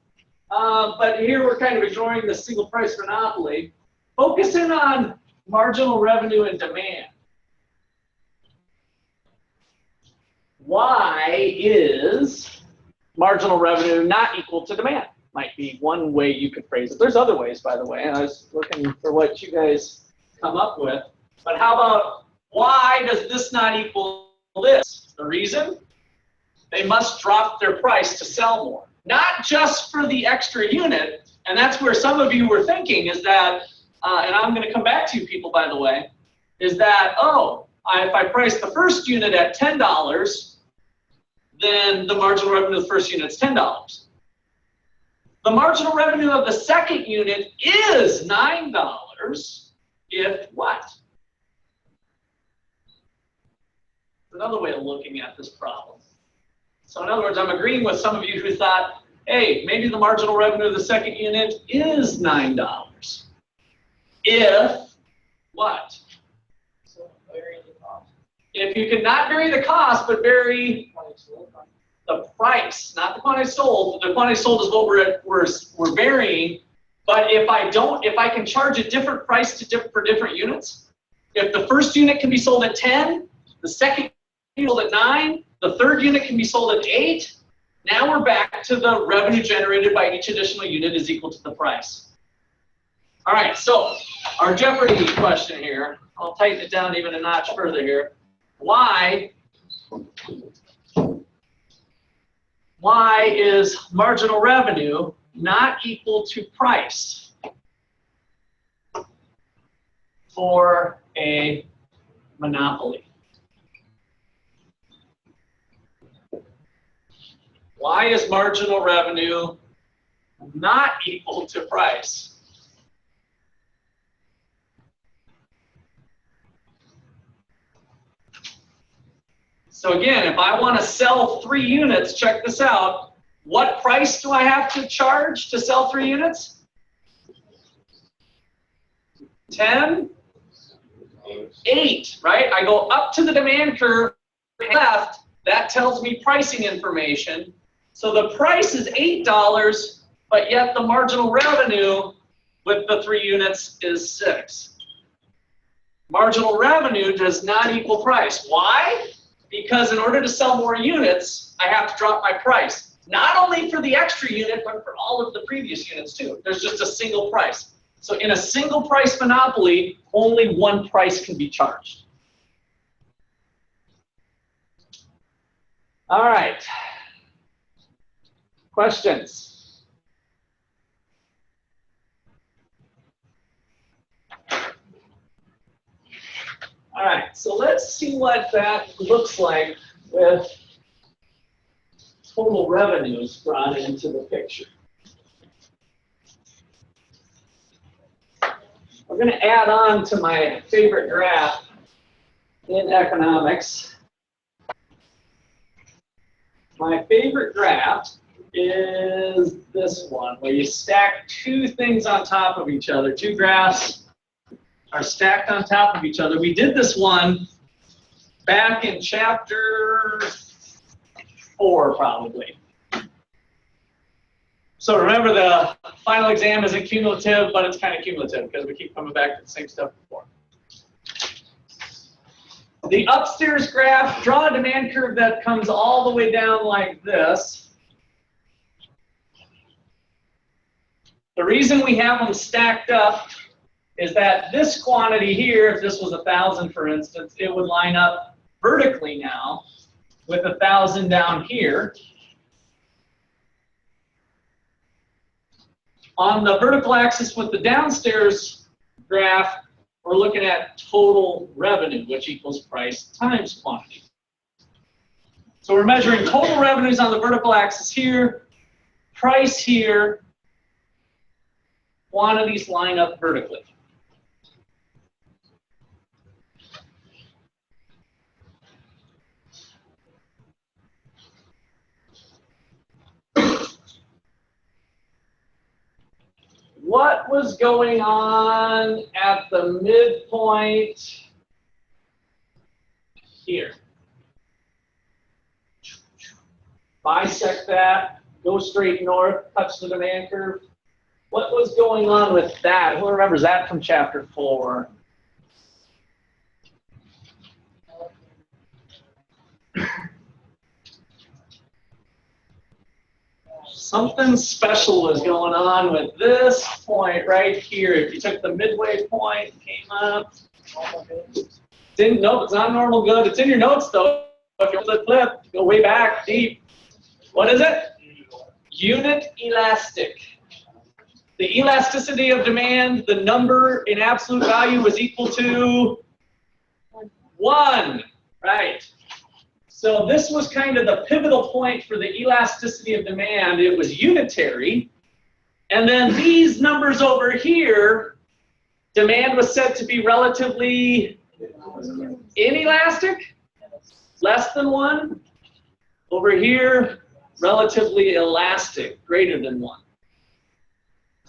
but here we're kind of ignoring the single price monopoly, focusing on marginal revenue and demand. Why is marginal revenue not equal to demand? Might be one way you could phrase it. There's other ways, by the way. I was looking for what you guys come up with. But how about why does this not equal this? The reason? They must drop their price to sell more. Not just for the extra unit, and that's where some of you were thinking is that, and I'm going to come back to you people, by the way, is that, if I price the first unit at $10, then the marginal revenue of the first unit is $10. The marginal revenue of the second unit is $9 if what? Another way of looking at this problem. So in other words, I'm agreeing with some of you who thought, hey, maybe the marginal revenue of the second unit is $9. If what? So vary the cost. If you can not vary the cost, but vary the price, not the quantity sold. The quantity sold is what we're varying. But if I can charge a different price for different units, if the first unit can be sold at 10, the second can be sold at 9, the third unit can be sold at 8. Now we're back to the revenue generated by each additional unit is equal to the price. All right, so our Jeopardy question here, I'll tighten it down even a notch further here. Why is marginal revenue not equal to price for a monopoly? Why is marginal revenue not equal to price? So again, if I want to sell 3 units, check this out. What price do I have to charge to sell 3 units? 10? 8, right? I go up to the demand curve left. That tells me pricing information. So the price is $8, but yet the marginal revenue with the 3 units is 6. Marginal revenue does not equal price. Why? Because in order to sell more units, I have to drop my price. Not only for the extra unit, but for all of the previous units too. There's just a single price. So in a single price monopoly, only one price can be charged. All right. Questions? All right, so let's see what that looks like with total revenues brought into the picture. We're going to add on to my favorite graph in economics. My favorite graph is this one, where you stack two things on top of each other. Two graphs are stacked on top of each other. We did this one back in chapter 4, probably. So remember, the final exam isn't cumulative, but it's kind of cumulative because we keep coming back to the same stuff before. The upstairs graph, draw a demand curve that comes all the way down like this. The reason we have them stacked up is that this quantity here, if this was 1,000 for instance, it would line up vertically now with 1,000 down here. On the vertical axis with the downstairs graph, we're looking at total revenue, which equals price times quantity. So we're measuring total revenues on the vertical axis here, price here, quantities line up vertically. What was going on at the midpoint here? Bisect that, go straight north, touch the demand curve. What was going on with that? Who remembers that from chapter 4? Something special was going on with this point right here. If you took the midway point, came up. Nope, it's not normal good. It's in your notes though. If you flip, go way back deep. What is it? Unit elastic. The elasticity of demand, the number in absolute value was equal to 1, right? So this was kind of the pivotal point for the elasticity of demand. It was unitary. And then these numbers over here, demand was said to be relatively inelastic, less than 1. Over here, relatively elastic, greater than 1.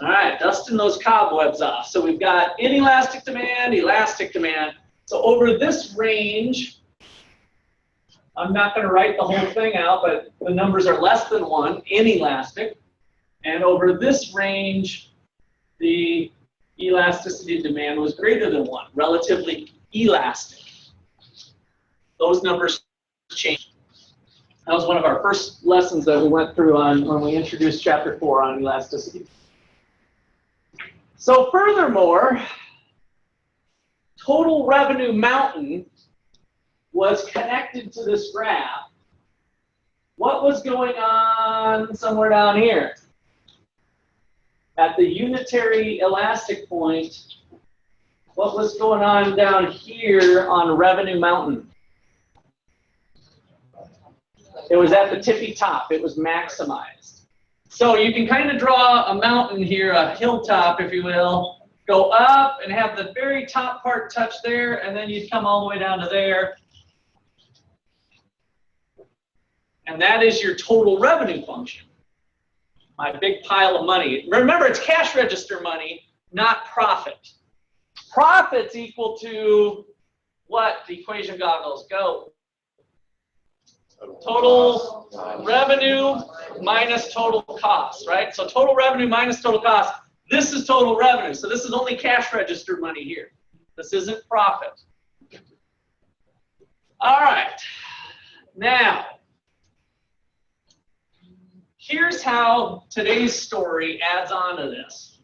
All right, dusting those cobwebs off. So we've got inelastic demand, elastic demand. So over this range, I'm not going to write the whole thing out, but the numbers are less than 1, inelastic. And over this range, the elasticity of demand was greater than 1, relatively elastic. Those numbers changed. That was one of our first lessons that we went through on when we introduced chapter 4 on elasticity. So furthermore, total revenue mountain was connected to this graph. What was going on somewhere down here? At the unitary elastic point, what was going on down here on revenue mountain? It was at the tippy top. It was maximized. So you can kind of draw a mountain here, a hilltop, if you will, go up and have the very top part touch there, and then you'd come all the way down to there. And that is your total revenue function. My big pile of money. Remember, it's cash register money, not profit. Profit's equal to what? The equation goggles, go. Total revenue minus total cost, right? So total revenue minus total cost. This is total revenue. So this is only cash register money here. This isn't profit. All right. Now, here's how today's story adds on to this.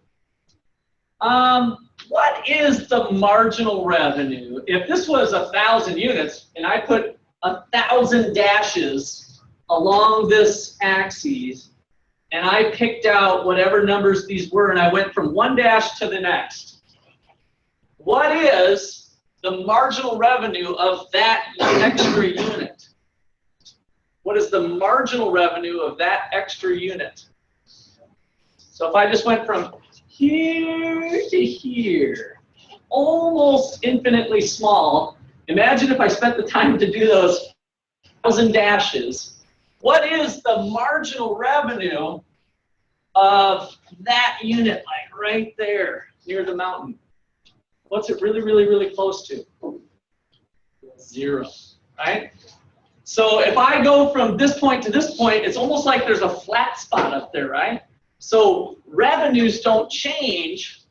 What is the marginal revenue? If this was 1,000 units and I put 1,000 dashes along this axis and I picked out whatever numbers these were and I went from one dash to the next, what is the marginal revenue of that extra unit? What is the marginal revenue of that extra unit? So if I just went from here to here, almost infinitely small. Imagine if I spent the time to do those 1,000 dashes. What is the marginal revenue of that unit, like right there near the mountain? What's it really, really, really close to? 0, right? So if I go from this point to this point, it's almost like there's a flat spot up there, right? So revenues don't change.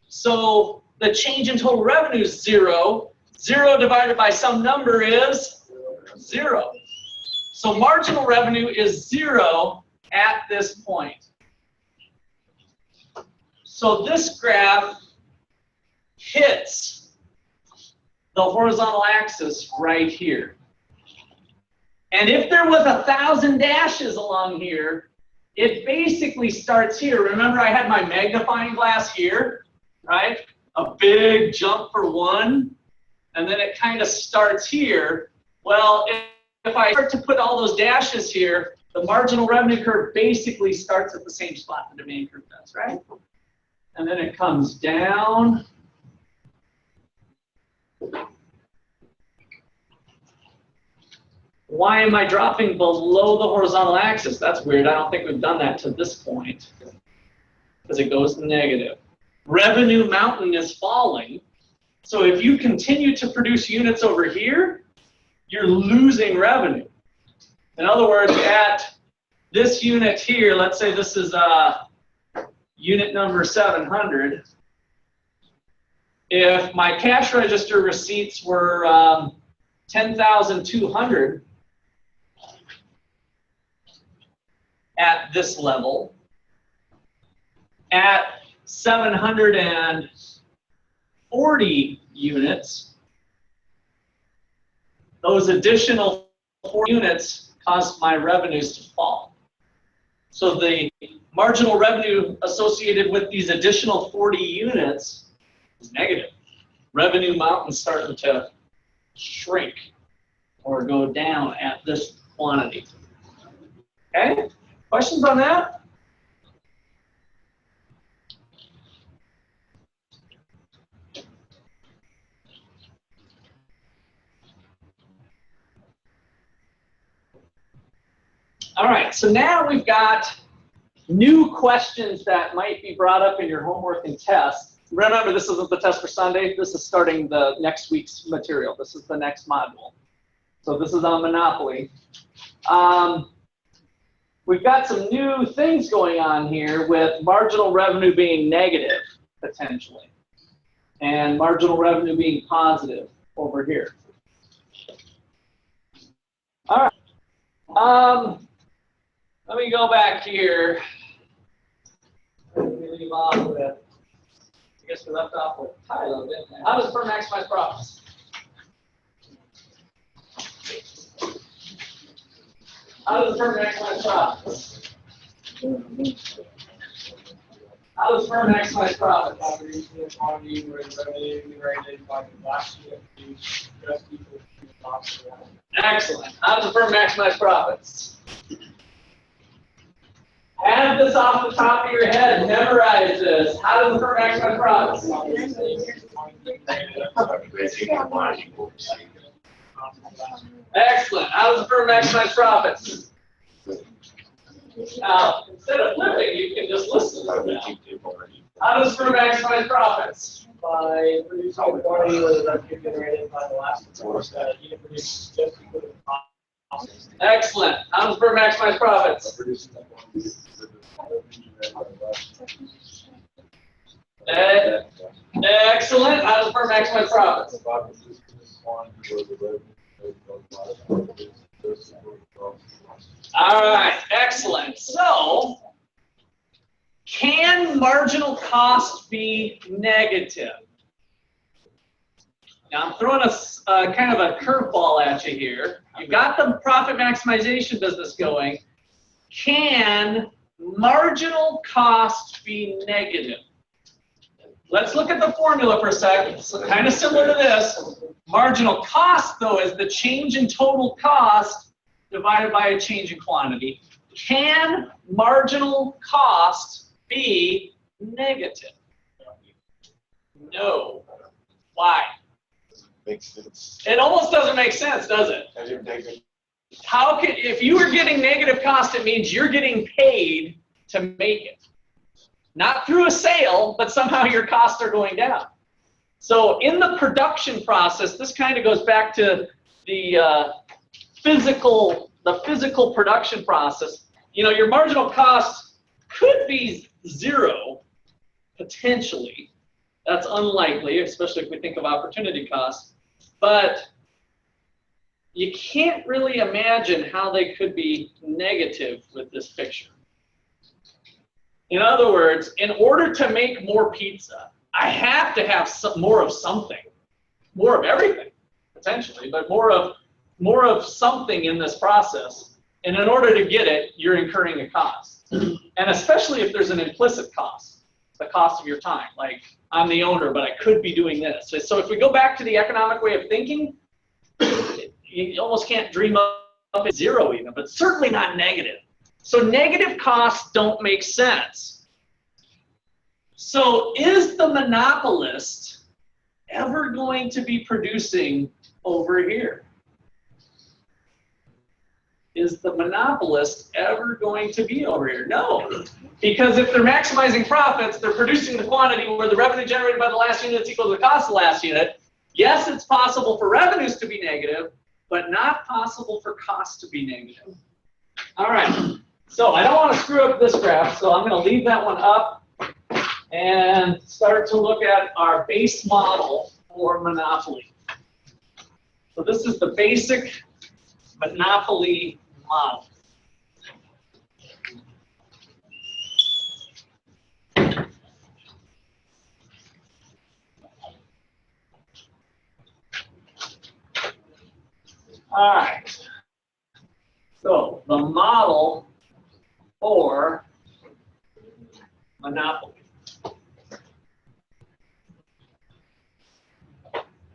So the change in total revenue is 0. 0 divided by some number is 0. So marginal revenue is 0 at this point. So this graph hits the horizontal axis right here. And if there was 1,000 dashes along here, it basically starts here. Remember, I had my magnifying glass here, right? A big jump for 1, and then it kind of starts here. Well, if I start to put all those dashes here, the marginal revenue curve basically starts at the same spot the demand curve does, right? And then it comes down. Why am I dropping below the horizontal axis? That's weird. I don't think we've done that to this point because it goes negative. Revenue mountain is falling. So if you continue to produce units over here, you're losing revenue. In other words, at this unit here, let's say this is unit number 700. If my cash register receipts were 10,200, at this level, at 740 units, those additional 4 units caused my revenues to fall. So the marginal revenue associated with these additional 40 units is negative. Revenue mountain's starting to shrink or go down at this quantity. Okay? Questions on that? All right, so now we've got new questions that might be brought up in your homework and test. Remember, this isn't the test for Sunday. This is starting the next week's material. This is the next module. So this is on Monopoly. We've got some new things going on here with marginal revenue being negative, potentially, and marginal revenue being positive over here. All right. Let me go back here. Let me leave off with, I guess we left off with Tyler, didn't we? How does a firm maximize profits? How does a firm maximize profits? How does a firm maximize profits? Excellent. How does a firm maximize profits? Have this off the top of your head. Memorize this. How does a firm maximize profits? Excellent. How does a firm maximize profits? Now, instead of flipping, you can just listen right now. How does a firm maximize profits? By producing a quantity where the revenue generated by the last source that unit produces just equal to the cost. Excellent. How does a firm maximize profits? Excellent. How does a firm maximize profits? All right. Excellent. So, Can marginal cost be negative? Now I'm throwing a kind of a curveball at you here. You've got the profit maximization business going. Can marginal cost be negative? Let's look at the formula for a second. It's kind of similar to this. Marginal cost, though, is the change in total cost divided by a change in quantity. Can marginal cost be negative? No. Why? Makes sense. It almost doesn't make sense, does it? How can, if you are getting negative cost, it means you're getting paid to make it. Not through a sale, but somehow your costs are going down. So in the production process, this kind of goes back to the physical production process. You know, your marginal cost could be zero, potentially. That's unlikely, especially if we think of opportunity costs. But you can't really imagine how they could be negative with this picture. In other words, in order to make more pizza, I have to have more of something, more of everything, potentially, but more of something in this process. And in order to get it, you're incurring a cost. And especially if there's an implicit cost, the cost of your time. Like, I'm the owner, but I could be doing this. So if we go back to the economic way of thinking, you almost can't dream up at zero even, but certainly not negative. So negative costs don't make sense. So is the monopolist ever going to be producing over here? Is the monopolist ever going to be over here? No. Because if they're maximizing profits, they're producing the quantity where the revenue generated by the last unit is equal to the cost of the last unit. Yes, it's possible for revenues to be negative, but not possible for costs to be negative. All right. So I don't want to screw up this graph, so I'm going to leave that one up and start to look at our base model for monopoly. So this is the basic monopoly model. All right. So the model for monopoly.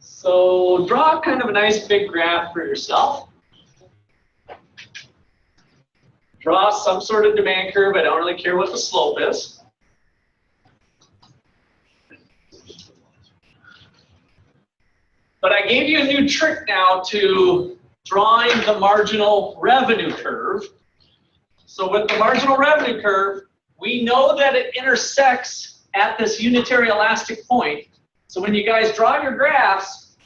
So draw kind of a nice big graph for yourself. Draw some sort of demand curve. I don't really care what the slope is. But I gave you a new trick now to drawing the marginal revenue curve. So with the marginal revenue curve, we know that it intersects at this unitary elastic point. So when you guys draw your graphs,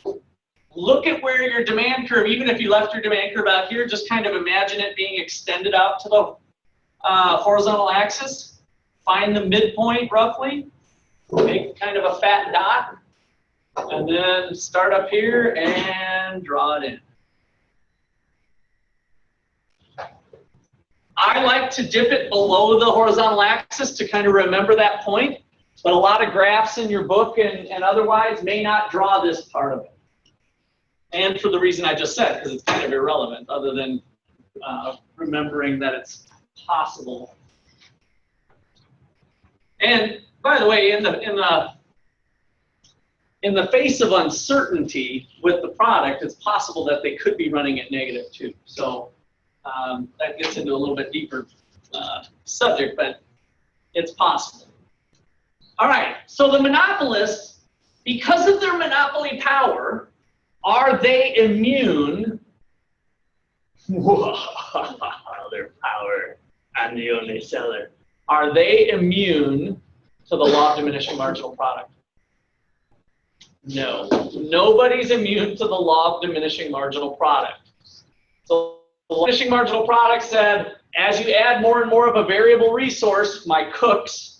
look at where your demand curve, even if you left your demand curve out here, just kind of imagine it being extended out to the horizontal axis. Find the midpoint roughly, make kind of a fat dot, and then start up here and draw it in. I like to dip it below the horizontal axis to kind of remember that point, but a lot of graphs in your book and otherwise may not draw this part of it. And for the reason I just said, because it's kind of irrelevant, other than remembering that it's possible. And by the way, in the face of uncertainty with the product, it's possible that they could be running at negative too. So that gets into a little bit deeper subject, but it's possible. All right, so the monopolists, because of their monopoly power, are they immune? Their power, I'm the only seller. Are they immune to the law of diminishing marginal product? No, nobody's immune to the law of diminishing marginal product. So the law of diminishing marginal product said, as you add more and more of a variable resource, my cooks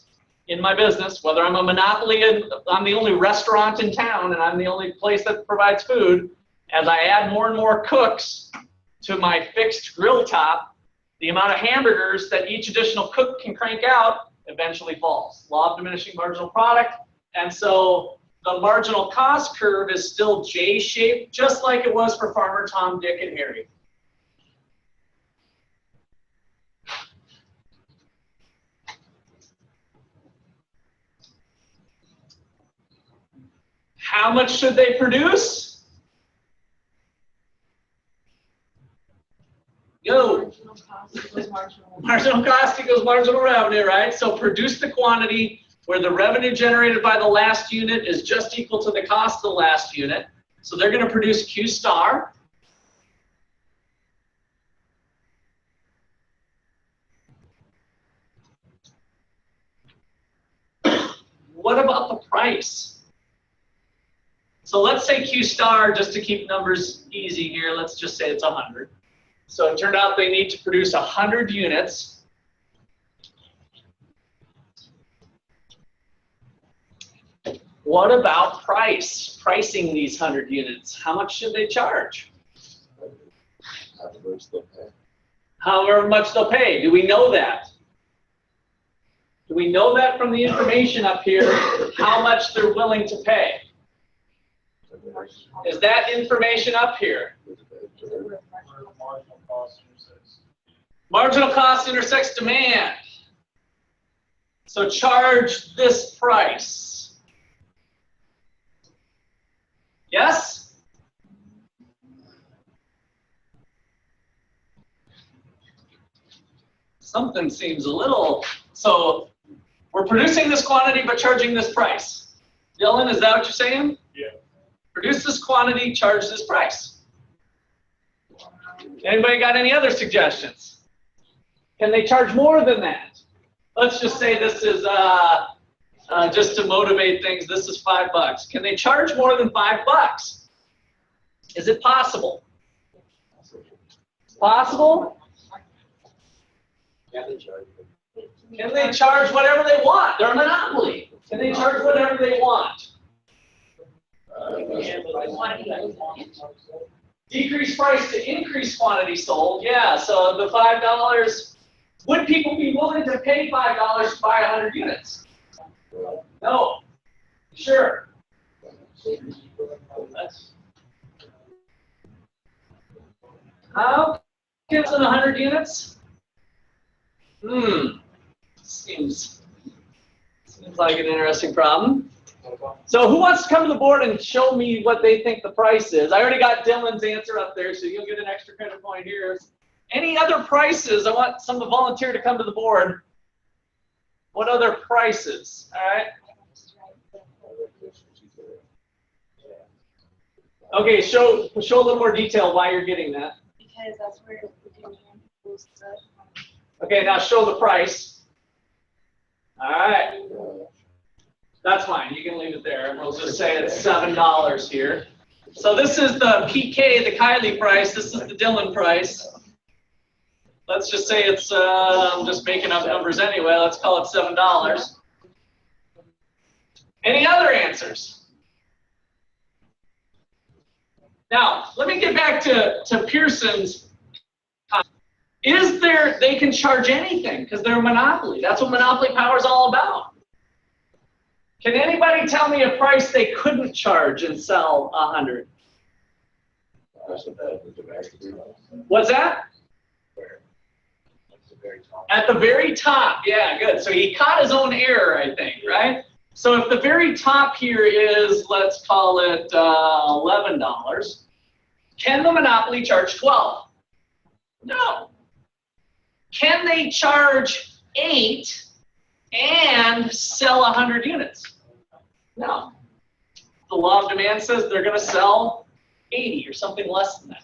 in my business, whether I'm a monopoly and I'm the only restaurant in town and I'm the only place that provides food, as I add more and more cooks to my fixed grill top, the amount of hamburgers that each additional cook can crank out eventually falls. Law of diminishing marginal product. And so the marginal cost curve is still J-shaped, just like it was for Farmer Tom, Dick, and Harry. How much should they produce? Go. Marginal cost equals marginal. Marginal cost equals marginal revenue, right? So produce the quantity where the revenue generated by the last unit is just equal to the cost of the last unit. So they're going to produce Q star. What about the price? So let's say Q star, just to keep numbers easy here, let's just say it's 100. So it turned out they need to produce 100 units. What about price? Pricing these 100 units. How much should they charge? However much they'll pay. Do we know that? Do we know that from the information up here, how much they're willing to pay? Is that information up here? Marginal cost intersects. Marginal cost intersects demand. So charge this price. Yes? Something seems a little, so we're producing this quantity but charging this price. Dylan, is that what you're saying? Yeah. Produce this quantity, charge this price. Anybody got any other suggestions? Can they charge more than that? Let's just say this is, just to motivate things, this is $5. Can they charge more than $5? Is it possible? Possible? Can they charge whatever they want? They're a monopoly. Can they charge whatever they want? Decrease price to increase quantity sold. Yeah, so the $5, would people be willing to pay $5 to buy 100 units? No. Sure. How can 100 units? Seems like an interesting problem. So who wants to come to the board and show me what they think the price is? I already got Dylan's answer up there, so you'll get an extra credit point here. Any other prices? I want someone to volunteer to come to the board. What other prices? All right. Okay, show a little more detail why you're getting that. Because that's where the demand goes to. Okay, now show the price. All right. That's fine. You can leave it there. We'll just say it's $7 here. So this is the PK, the Kylie price. This is the Dylan price. Let's just say it's, I'm just making up numbers anyway. Let's call it $7. Any other answers? Now, let me get back to Pearson's. Is there, they can charge anything because they're a monopoly. That's what monopoly power is all about. Can anybody tell me a price they couldn't charge and sell 100? What's that? At the very top, yeah, good. So he caught his own error, I think, right? So if the very top here is, let's call it $11, can the monopoly charge 12? No. Can they charge 8 and sell 100 units? No. The law of demand says they're going to sell 80 or something less than that,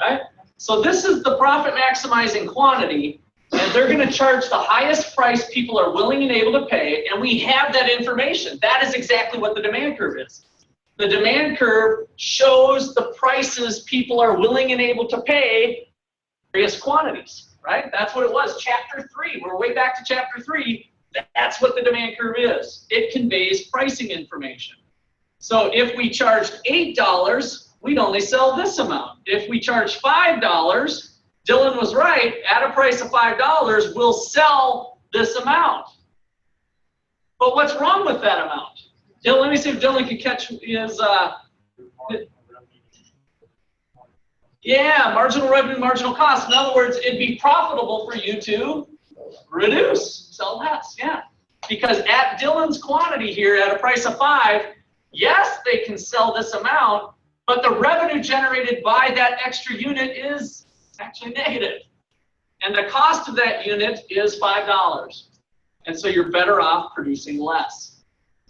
right? So this is the profit maximizing quantity, and they're going to charge the highest price people are willing and able to pay, and we have that information. That is exactly what the demand curve is. The demand curve shows the prices people are willing and able to pay various quantities, right? That's what it was. Chapter 3, we're way back to chapter 3. That's what the demand curve is. It conveys pricing information. So if we charged $8, we'd only sell this amount. If we charge $5, Dylan was right, at a price of $5, we'll sell this amount. But what's wrong with that amount? Dylan, let me see if Dylan can catch his, yeah, marginal revenue, marginal cost. In other words, it'd be profitable for you to reduce, sell less, yeah. Because at Dylan's quantity here at a price of 5, yes, they can sell this amount, but the revenue generated by that extra unit is actually negative. And the cost of that unit is $5. And so you're better off producing less.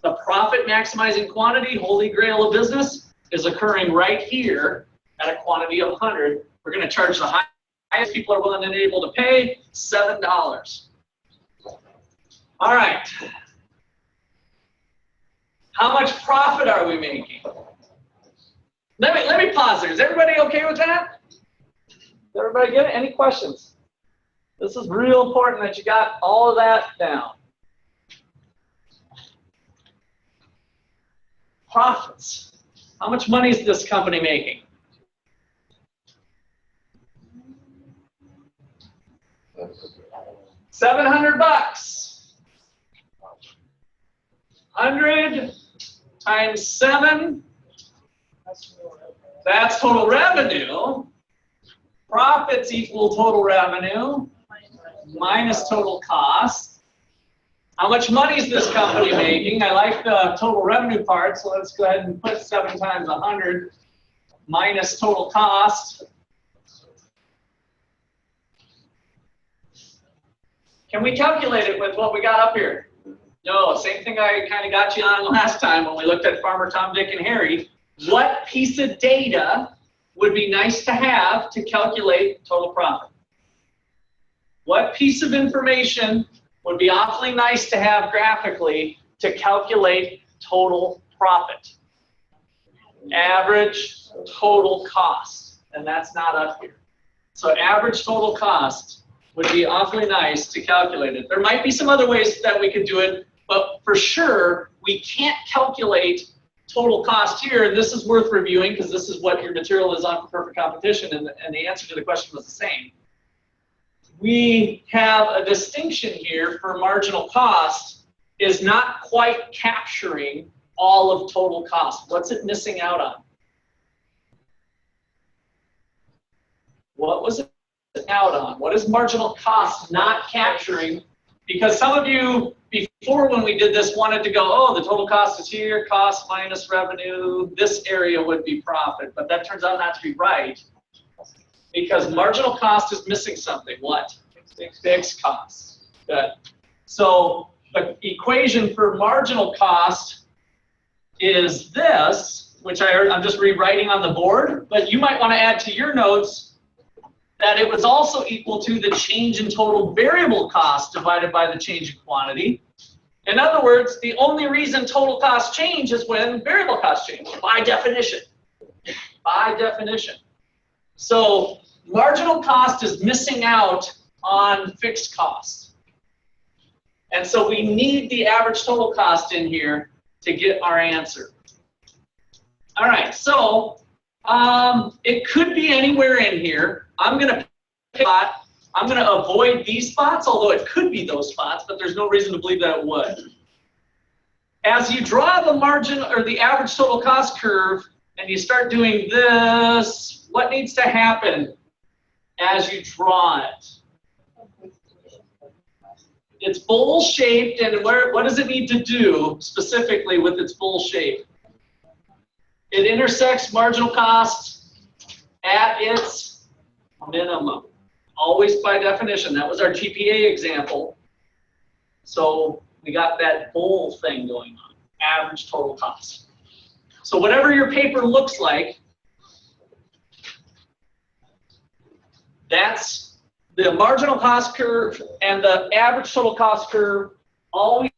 The profit maximizing quantity, holy grail of business, is occurring right here at a quantity of 100. We're going to charge the highest people are willing and able to pay, $7. All right. How much profit are we making? Let me pause there. Is everybody okay with that? Does everybody get it? Any questions? This is real important that you got all of that down. Profits. How much money is this company making? $700. 100 times 7. That's total revenue. Profits equal total revenue minus total cost. How much money is this company making? I like the total revenue part, so let's go ahead and put 7 times 100 minus total cost. Can we calculate it with what we got up here? No, same thing I kind of got you on last time when we looked at Farmer Tom, Dick, and Harry. What piece of data would be nice to have to calculate total profit? What piece of information would be awfully nice to have graphically to calculate total profit? Average total cost, and that's not up here. So average total cost would be awfully nice to calculate it. There might be some other ways that we could do it, but for sure, we can't calculate total cost here, and this is worth reviewing because this is what your material is on for perfect competition, and the answer to the question was the same. We have a distinction here for marginal cost is not quite capturing all of total cost. What's it missing out on? What was it out on? What is marginal cost not capturing? Because some of you, before when we did this, wanted to go, oh, the total cost is here, cost minus revenue, this area would be profit. But that turns out not to be right. Because marginal cost is missing something. What? Fixed costs. Good. So the equation for marginal cost is this, which I'm just rewriting on the board, but you might want to add to your notes that it was also equal to the change in total variable cost divided by the change in quantity. In other words, the only reason total cost change is when variable cost change, by definition. By definition. So marginal cost is missing out on fixed costs. And so we need the average total cost in here to get our answer. All right, so it could be anywhere in here. I'm going to pick a spot. I'm going to avoid these spots, although it could be those spots, but there's no reason to believe that it would. As you draw the margin or the average total cost curve and you start doing this, what needs to happen as you draw it? It's bowl-shaped, and what does it need to do specifically with its bowl shape? It intersects marginal cost at its minimum. Always by definition. That was our GPA example. So we got that bowl thing going on, average total cost. So whatever your paper looks like, that's the marginal cost curve and the average total cost curve always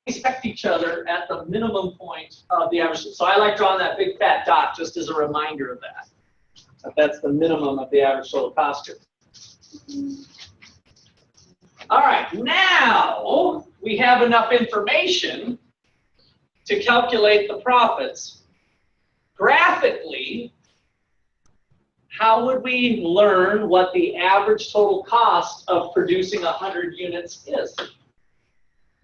affect each other at the minimum point of the average. So I like drawing that big fat dot just as a reminder of that. That's the minimum of the average total cost curve. All right, now we have enough information to calculate the profits. Graphically, how would we learn what the average total cost of producing 100 units is?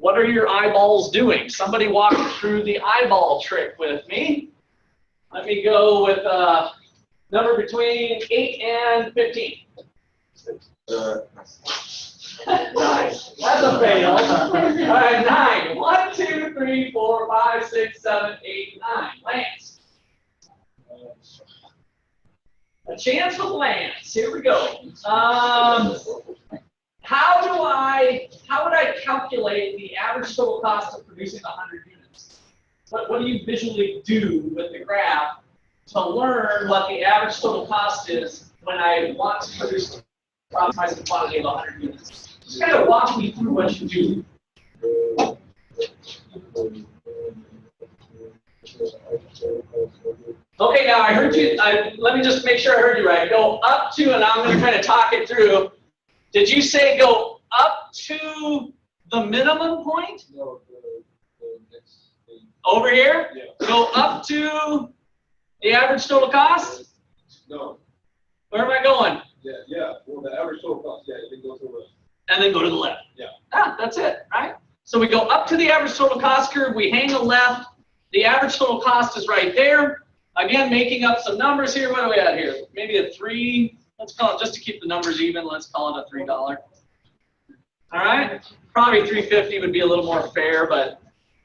What are your eyeballs doing? Somebody walk through the eyeball trick with me. Let me go with a number between 8 and 15. 9. That's a fail. All right, 9. 1, 2, 3, 4, 5, 6, 7, 8, 9. Lance. A chance with Lance. Here we go. How would I calculate the average total cost of producing 100 units? What do you visually do with the graph to learn what the average total cost is when I want to produce optimize the quantity of 100 units? Just kind of walk me through what you do. Okay, now I heard you. Let me just make sure I heard you right. Go up to, and I'm going to kind of talk it through. Did you say go up to the minimum point? No, the next thing. Over here? Yeah. Go up to the average total cost? No. Where am I going? Yeah. Well, the average total cost, yeah, it goes over. And then go to the left. Yeah. Ah, that's it, right? So we go up to the average total cost curve, we hang a left, the average total cost is right there. Again, making up some numbers here. What are we at here? Maybe a 3, let's call it, just to keep the numbers even, let's call it a $3. All right? Probably $3.50 would be a little more fair, but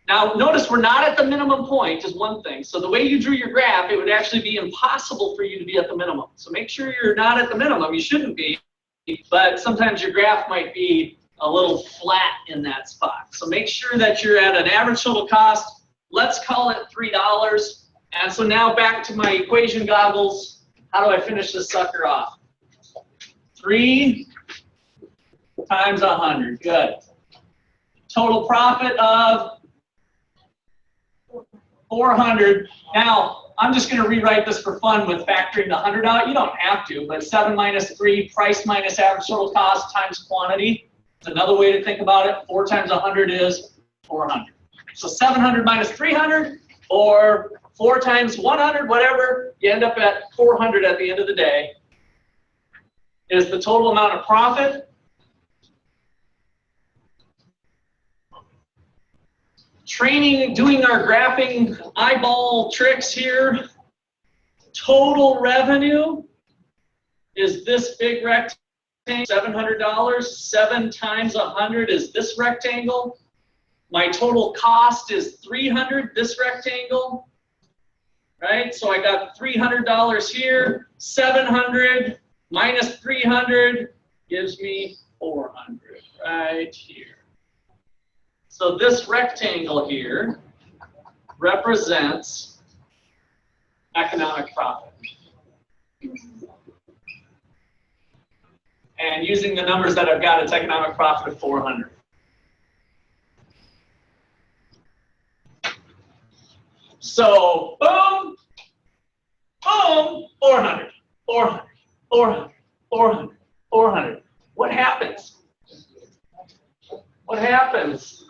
now notice we're not at the minimum point is one thing. So the way you drew your graph, it would actually be impossible for you to be at the minimum. So make sure you're not at the minimum. You shouldn't be, but sometimes your graph might be a little flat in that spot. So make sure that you're at an average total cost. Let's call it $3. And so now back to my equation goggles. How do I finish this sucker off? 3 times 100. Good. Total profit of 400. Now, I'm just going to rewrite this for fun with factoring the 100 out. You don't have to, but 7 minus 3, price minus average total cost times quantity. It's another way to think about it. 4 times 100 is 400. So 700 minus 300, or 4 times 100, whatever, you end up at 400 at the end of the day, is the total amount of profit. Training, doing our graphing eyeball tricks here. Total revenue is this big rectangle, $700. 7 times 100 is this rectangle. My total cost is 300, this rectangle. Right? So I got $300 here. 700 minus 300 gives me 400 right here. So this rectangle here represents economic profit. And using the numbers that I've got, it's economic profit of 400. So, boom, boom, 400, 400, 400, 400, 400. What happens? What happens?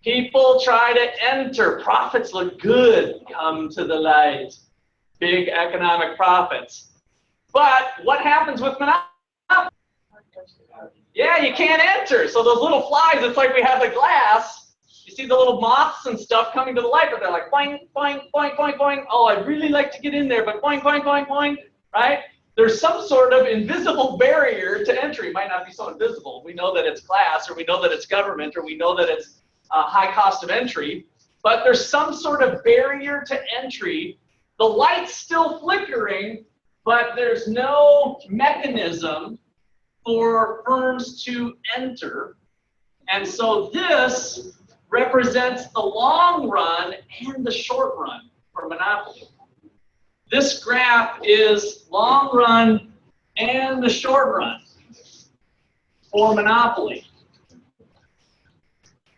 People try to enter. Profits look good. Come to the light. Big economic profits. But what happens with monopoly? Yeah, you can't enter. So those little flies, it's like we have the glass. You see the little moths and stuff coming to the light, but they're like boing, boing, boing, boing, boing. Oh, I'd really like to get in there, but boing, boing, boing, boing, right? There's some sort of invisible barrier to entry. It might not be so invisible. We know that it's glass, or we know that it's government, or we know that it's high cost of entry, but there's some sort of barrier to entry. The light's still flickering, but there's no mechanism for firms to enter. And so this represents the long run and the short run for monopoly. This graph is long run and the short run for monopoly.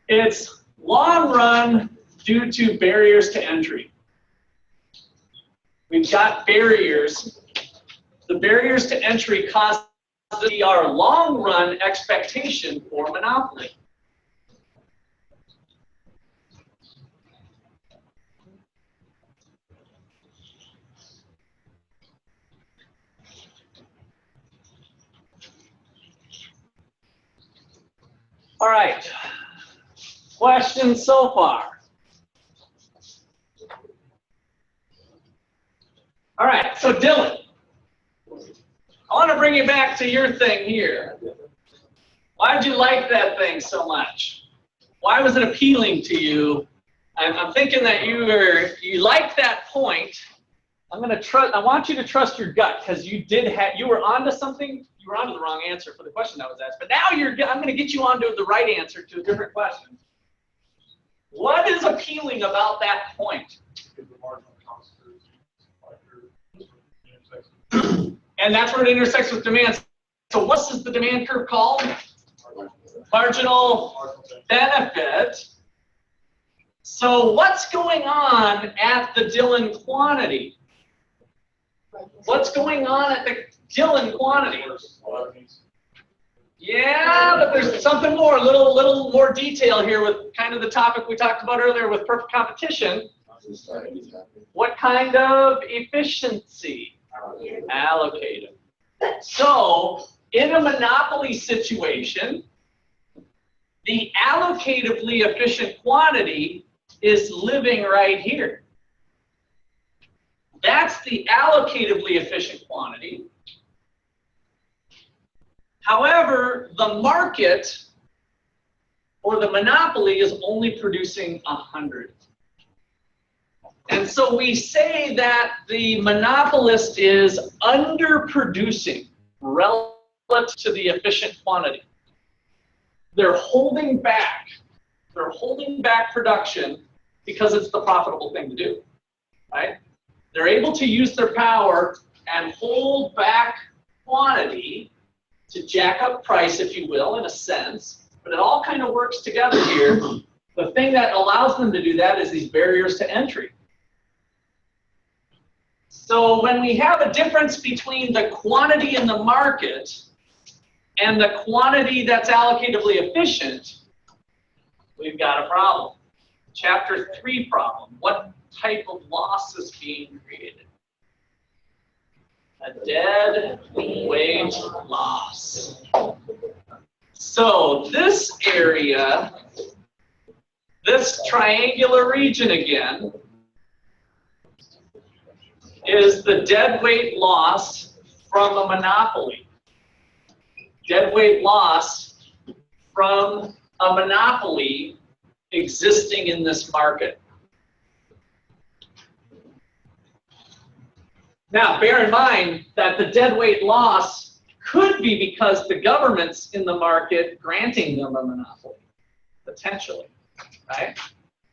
It's long run due to barriers to entry. We've got barriers. The barriers to entry cause our long run expectation for monopoly. All right, Questions so far? All right, so Dylan, I want to bring you back to your thing here. Why did you like that thing so much? Why was it appealing to you? I'm thinking that you liked that point. I want you to trust your gut, because you were onto something. You were onto the wrong answer for the question that was asked. But now I'm going to get you onto the right answer to a different question. What is appealing about that point? And that's where it intersects with demand. So what's the demand curve called? Marginal benefit. So what's going on at the Dillon quantity? What's going on at the Dillon quantity? Yeah, but there's something more, a little more detail here with kind of the topic we talked about earlier with perfect competition. What kind of efficiency? Allocative. So in a monopoly situation, the allocatively efficient quantity is living right here. That's the allocatively efficient quantity. However, the market or the monopoly is only producing 100. And so we say that the monopolist is underproducing relative to the efficient quantity. They're holding back. They're holding back production because it's the profitable thing to do, right? They're able to use their power and hold back quantity to jack up price, if you will, in a sense. But it all kind of works together here. The thing that allows them to do that is these barriers to entry. So when we have a difference between the quantity in the market and the quantity that's allocatively efficient, we've got a problem. Chapter 3 problem. What type of loss is being created? A dead wage loss. So this area, this triangular region again, is the dead weight loss from a monopoly. Dead weight loss from a monopoly existing in this market. Now, bear in mind that the dead weight loss could be because the government's in the market granting them a monopoly, potentially, right?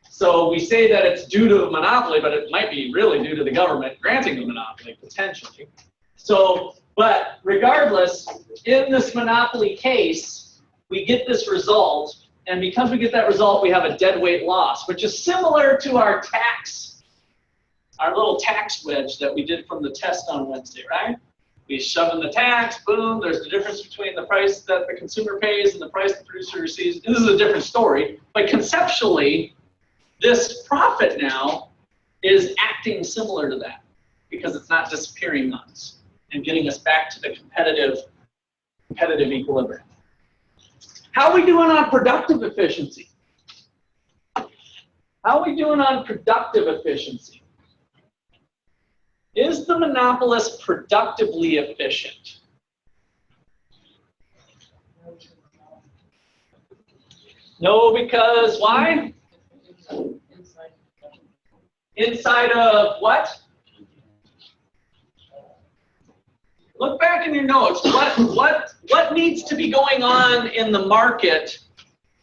So we say that it's due to a monopoly, but it might be really due to the government granting the monopoly, potentially. So, but regardless, in this monopoly case, we get this result, and because we get that result, we have a dead weight loss, which is similar to our little tax wedge that we did from the test on Wednesday, right? We shove in the tax, boom, there's the difference between the price that the consumer pays and the price the producer receives. This is a different story, but conceptually, this profit now is acting similar to that because it's not disappearing on us and getting us back to the competitive equilibrium. How are we doing on productive efficiency? How are we doing on productive efficiency? Is the monopolist productively efficient? No, because why? Inside of what? Look back in your notes. What needs to be going on in the market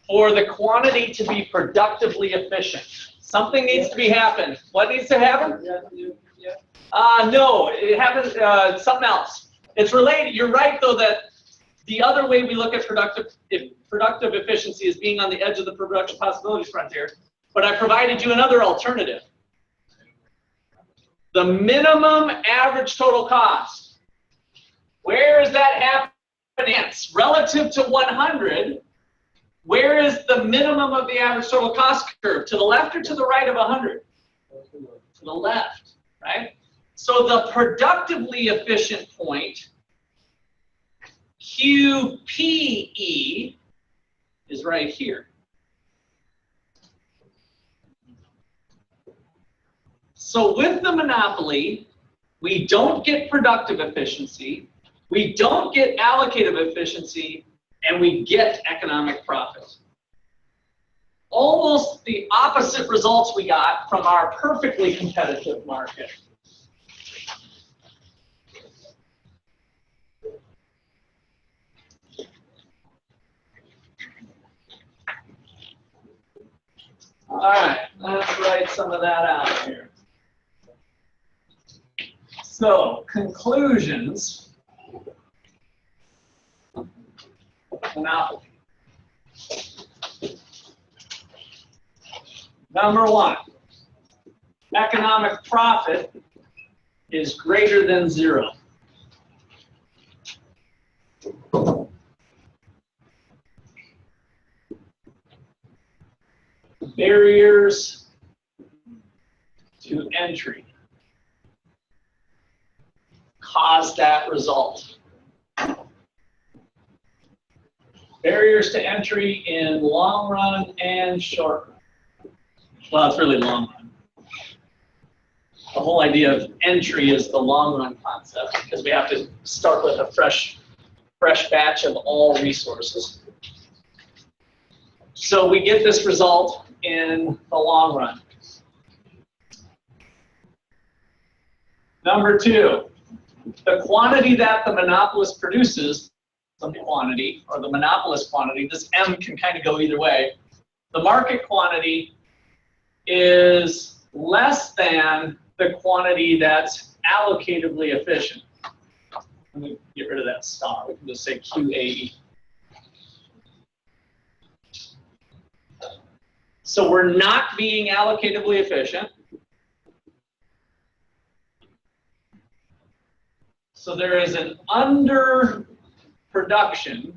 for the quantity to be productively efficient? Something needs to be happening. What needs to happen? No, it happens something else. It's related. You're right, though, that the other way we look at productive efficiency is being on the edge of the production possibilities frontier. But I provided you another alternative. The minimum average total cost. Where is that happening? Relative to 100, where is the minimum of the average total cost curve? To the left or to the right of 100? To the left, right? So the productively efficient point, QPE, is right here. So with the monopoly, we don't get productive efficiency, we don't get allocative efficiency, and we get economic profit. Almost the opposite results we got from our perfectly competitive market. All right, let's write some of that out here. So, conclusions. Monopoly. Number one, economic profit is greater than 0. Barriers to entry cause that result. Barriers to entry in long run and short run. Well, it's really long run. The whole idea of entry is the long run concept because we have to start with a fresh batch of all resources. So we get this result in the long run. Number two, the quantity that the monopolist produces, the quantity, or the monopolist quantity, this M can kind of go either way. The market quantity is less than the quantity that's allocatively efficient. Let me get rid of that star. We can just say QAE. So we're not being allocatively efficient. So there is an underproduction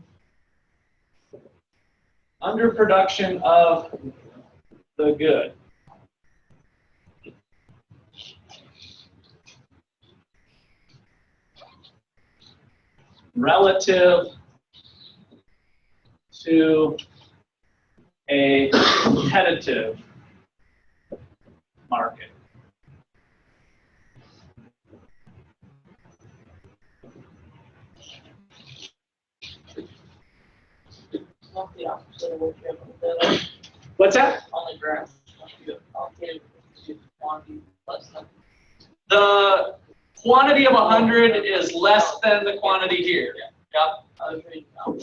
of the good. Relative to a competitive market. Not the opposite of what you have with the What's that? on the graph. Quantity less than. The quantity of 100 is less than the quantity here. Yep. I was reading out.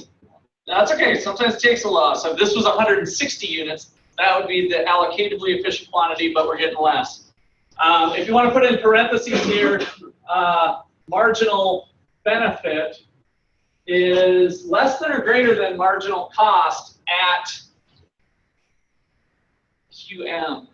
That's okay. Sometimes it takes a lot. So if this was 160 units, that would be the allocatively efficient quantity, but we're getting less. If you want to put in parentheses here, marginal benefit is less than or greater than marginal cost at QM.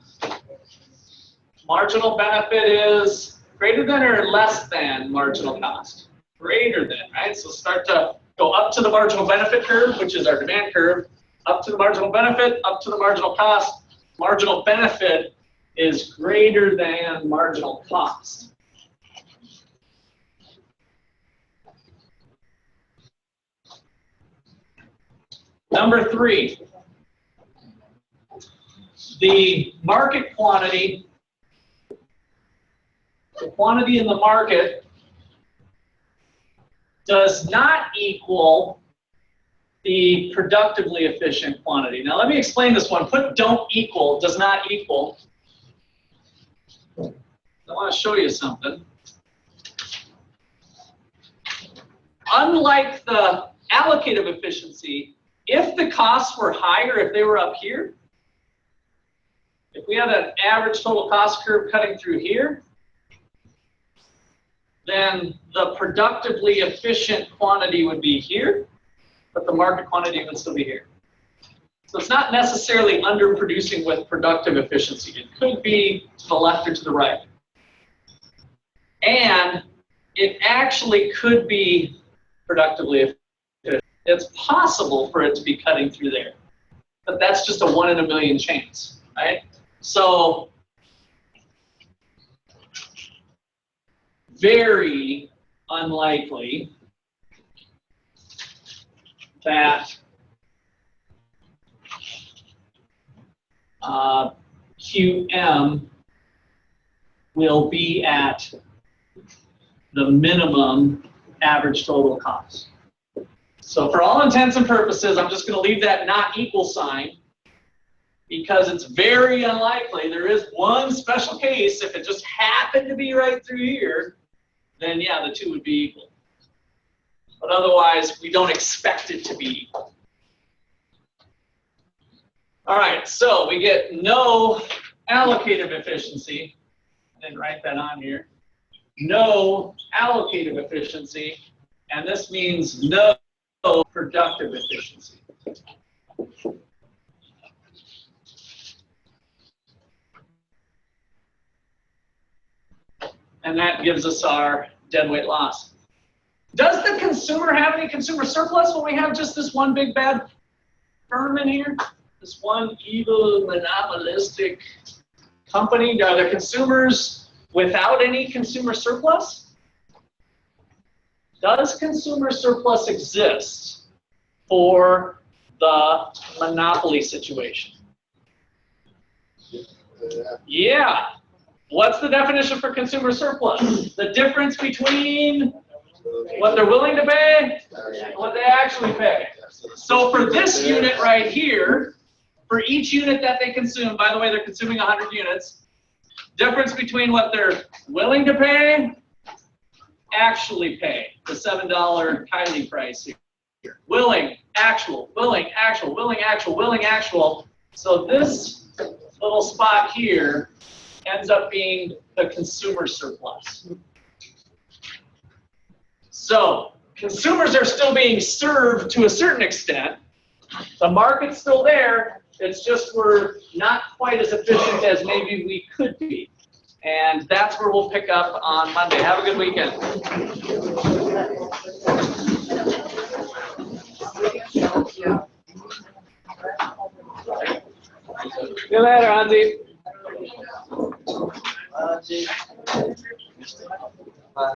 Marginal benefit is greater than or less than marginal cost? Greater than, right? So start to go up to the marginal benefit curve, which is our demand curve, up to the marginal benefit, up to the marginal cost. Marginal benefit is greater than marginal cost. Number three, the market quantity, the quantity in the market does not equal the productively efficient quantity. Now let me explain this one. Put don't equal, does not equal. I want to show you something. Unlike the allocative efficiency, if the costs were higher, if they were up here, if we had an average total cost curve cutting through here, then the productively efficient quantity would be here, but the market quantity would still be here. So it's not necessarily underproducing with productive efficiency. It could be to the left or to the right. And it actually could be productively efficient. It's possible for it to be cutting through there, but that's just a 1 in a million chance, right? So very unlikely that QM will be at the minimum average total cost. So for all intents and purposes, I'm just going to leave that not equal sign because it's very unlikely. There is one special case, if it just happened to be right through here, then yeah, the two would be equal. But otherwise, we don't expect it to be equal. All right, so we get no allocative efficiency. I didn't write that on here. No allocative efficiency, and this means no productive efficiency. And that gives us our deadweight loss. Does the consumer have any consumer surplus when we have just this one big bad firm in here? This one evil monopolistic company? Are there consumers without any consumer surplus? Does consumer surplus exist for the monopoly situation? Yeah. What's the definition for consumer surplus? The difference between what they're willing to pay and what they actually pay. So for this unit right here, for each unit that they consume, by the way, they're consuming 100 units, difference between what they're willing to pay, actually pay, the $7 Kylie price here. Willing, actual, willing, actual, willing, actual, willing, actual. So this little spot here ends up being the consumer surplus. So consumers are still being served to a certain extent. The market's still there. It's just we're not quite as efficient as maybe we could be. And that's where we'll pick up on Monday. Have a good weekend. See you later, Andy.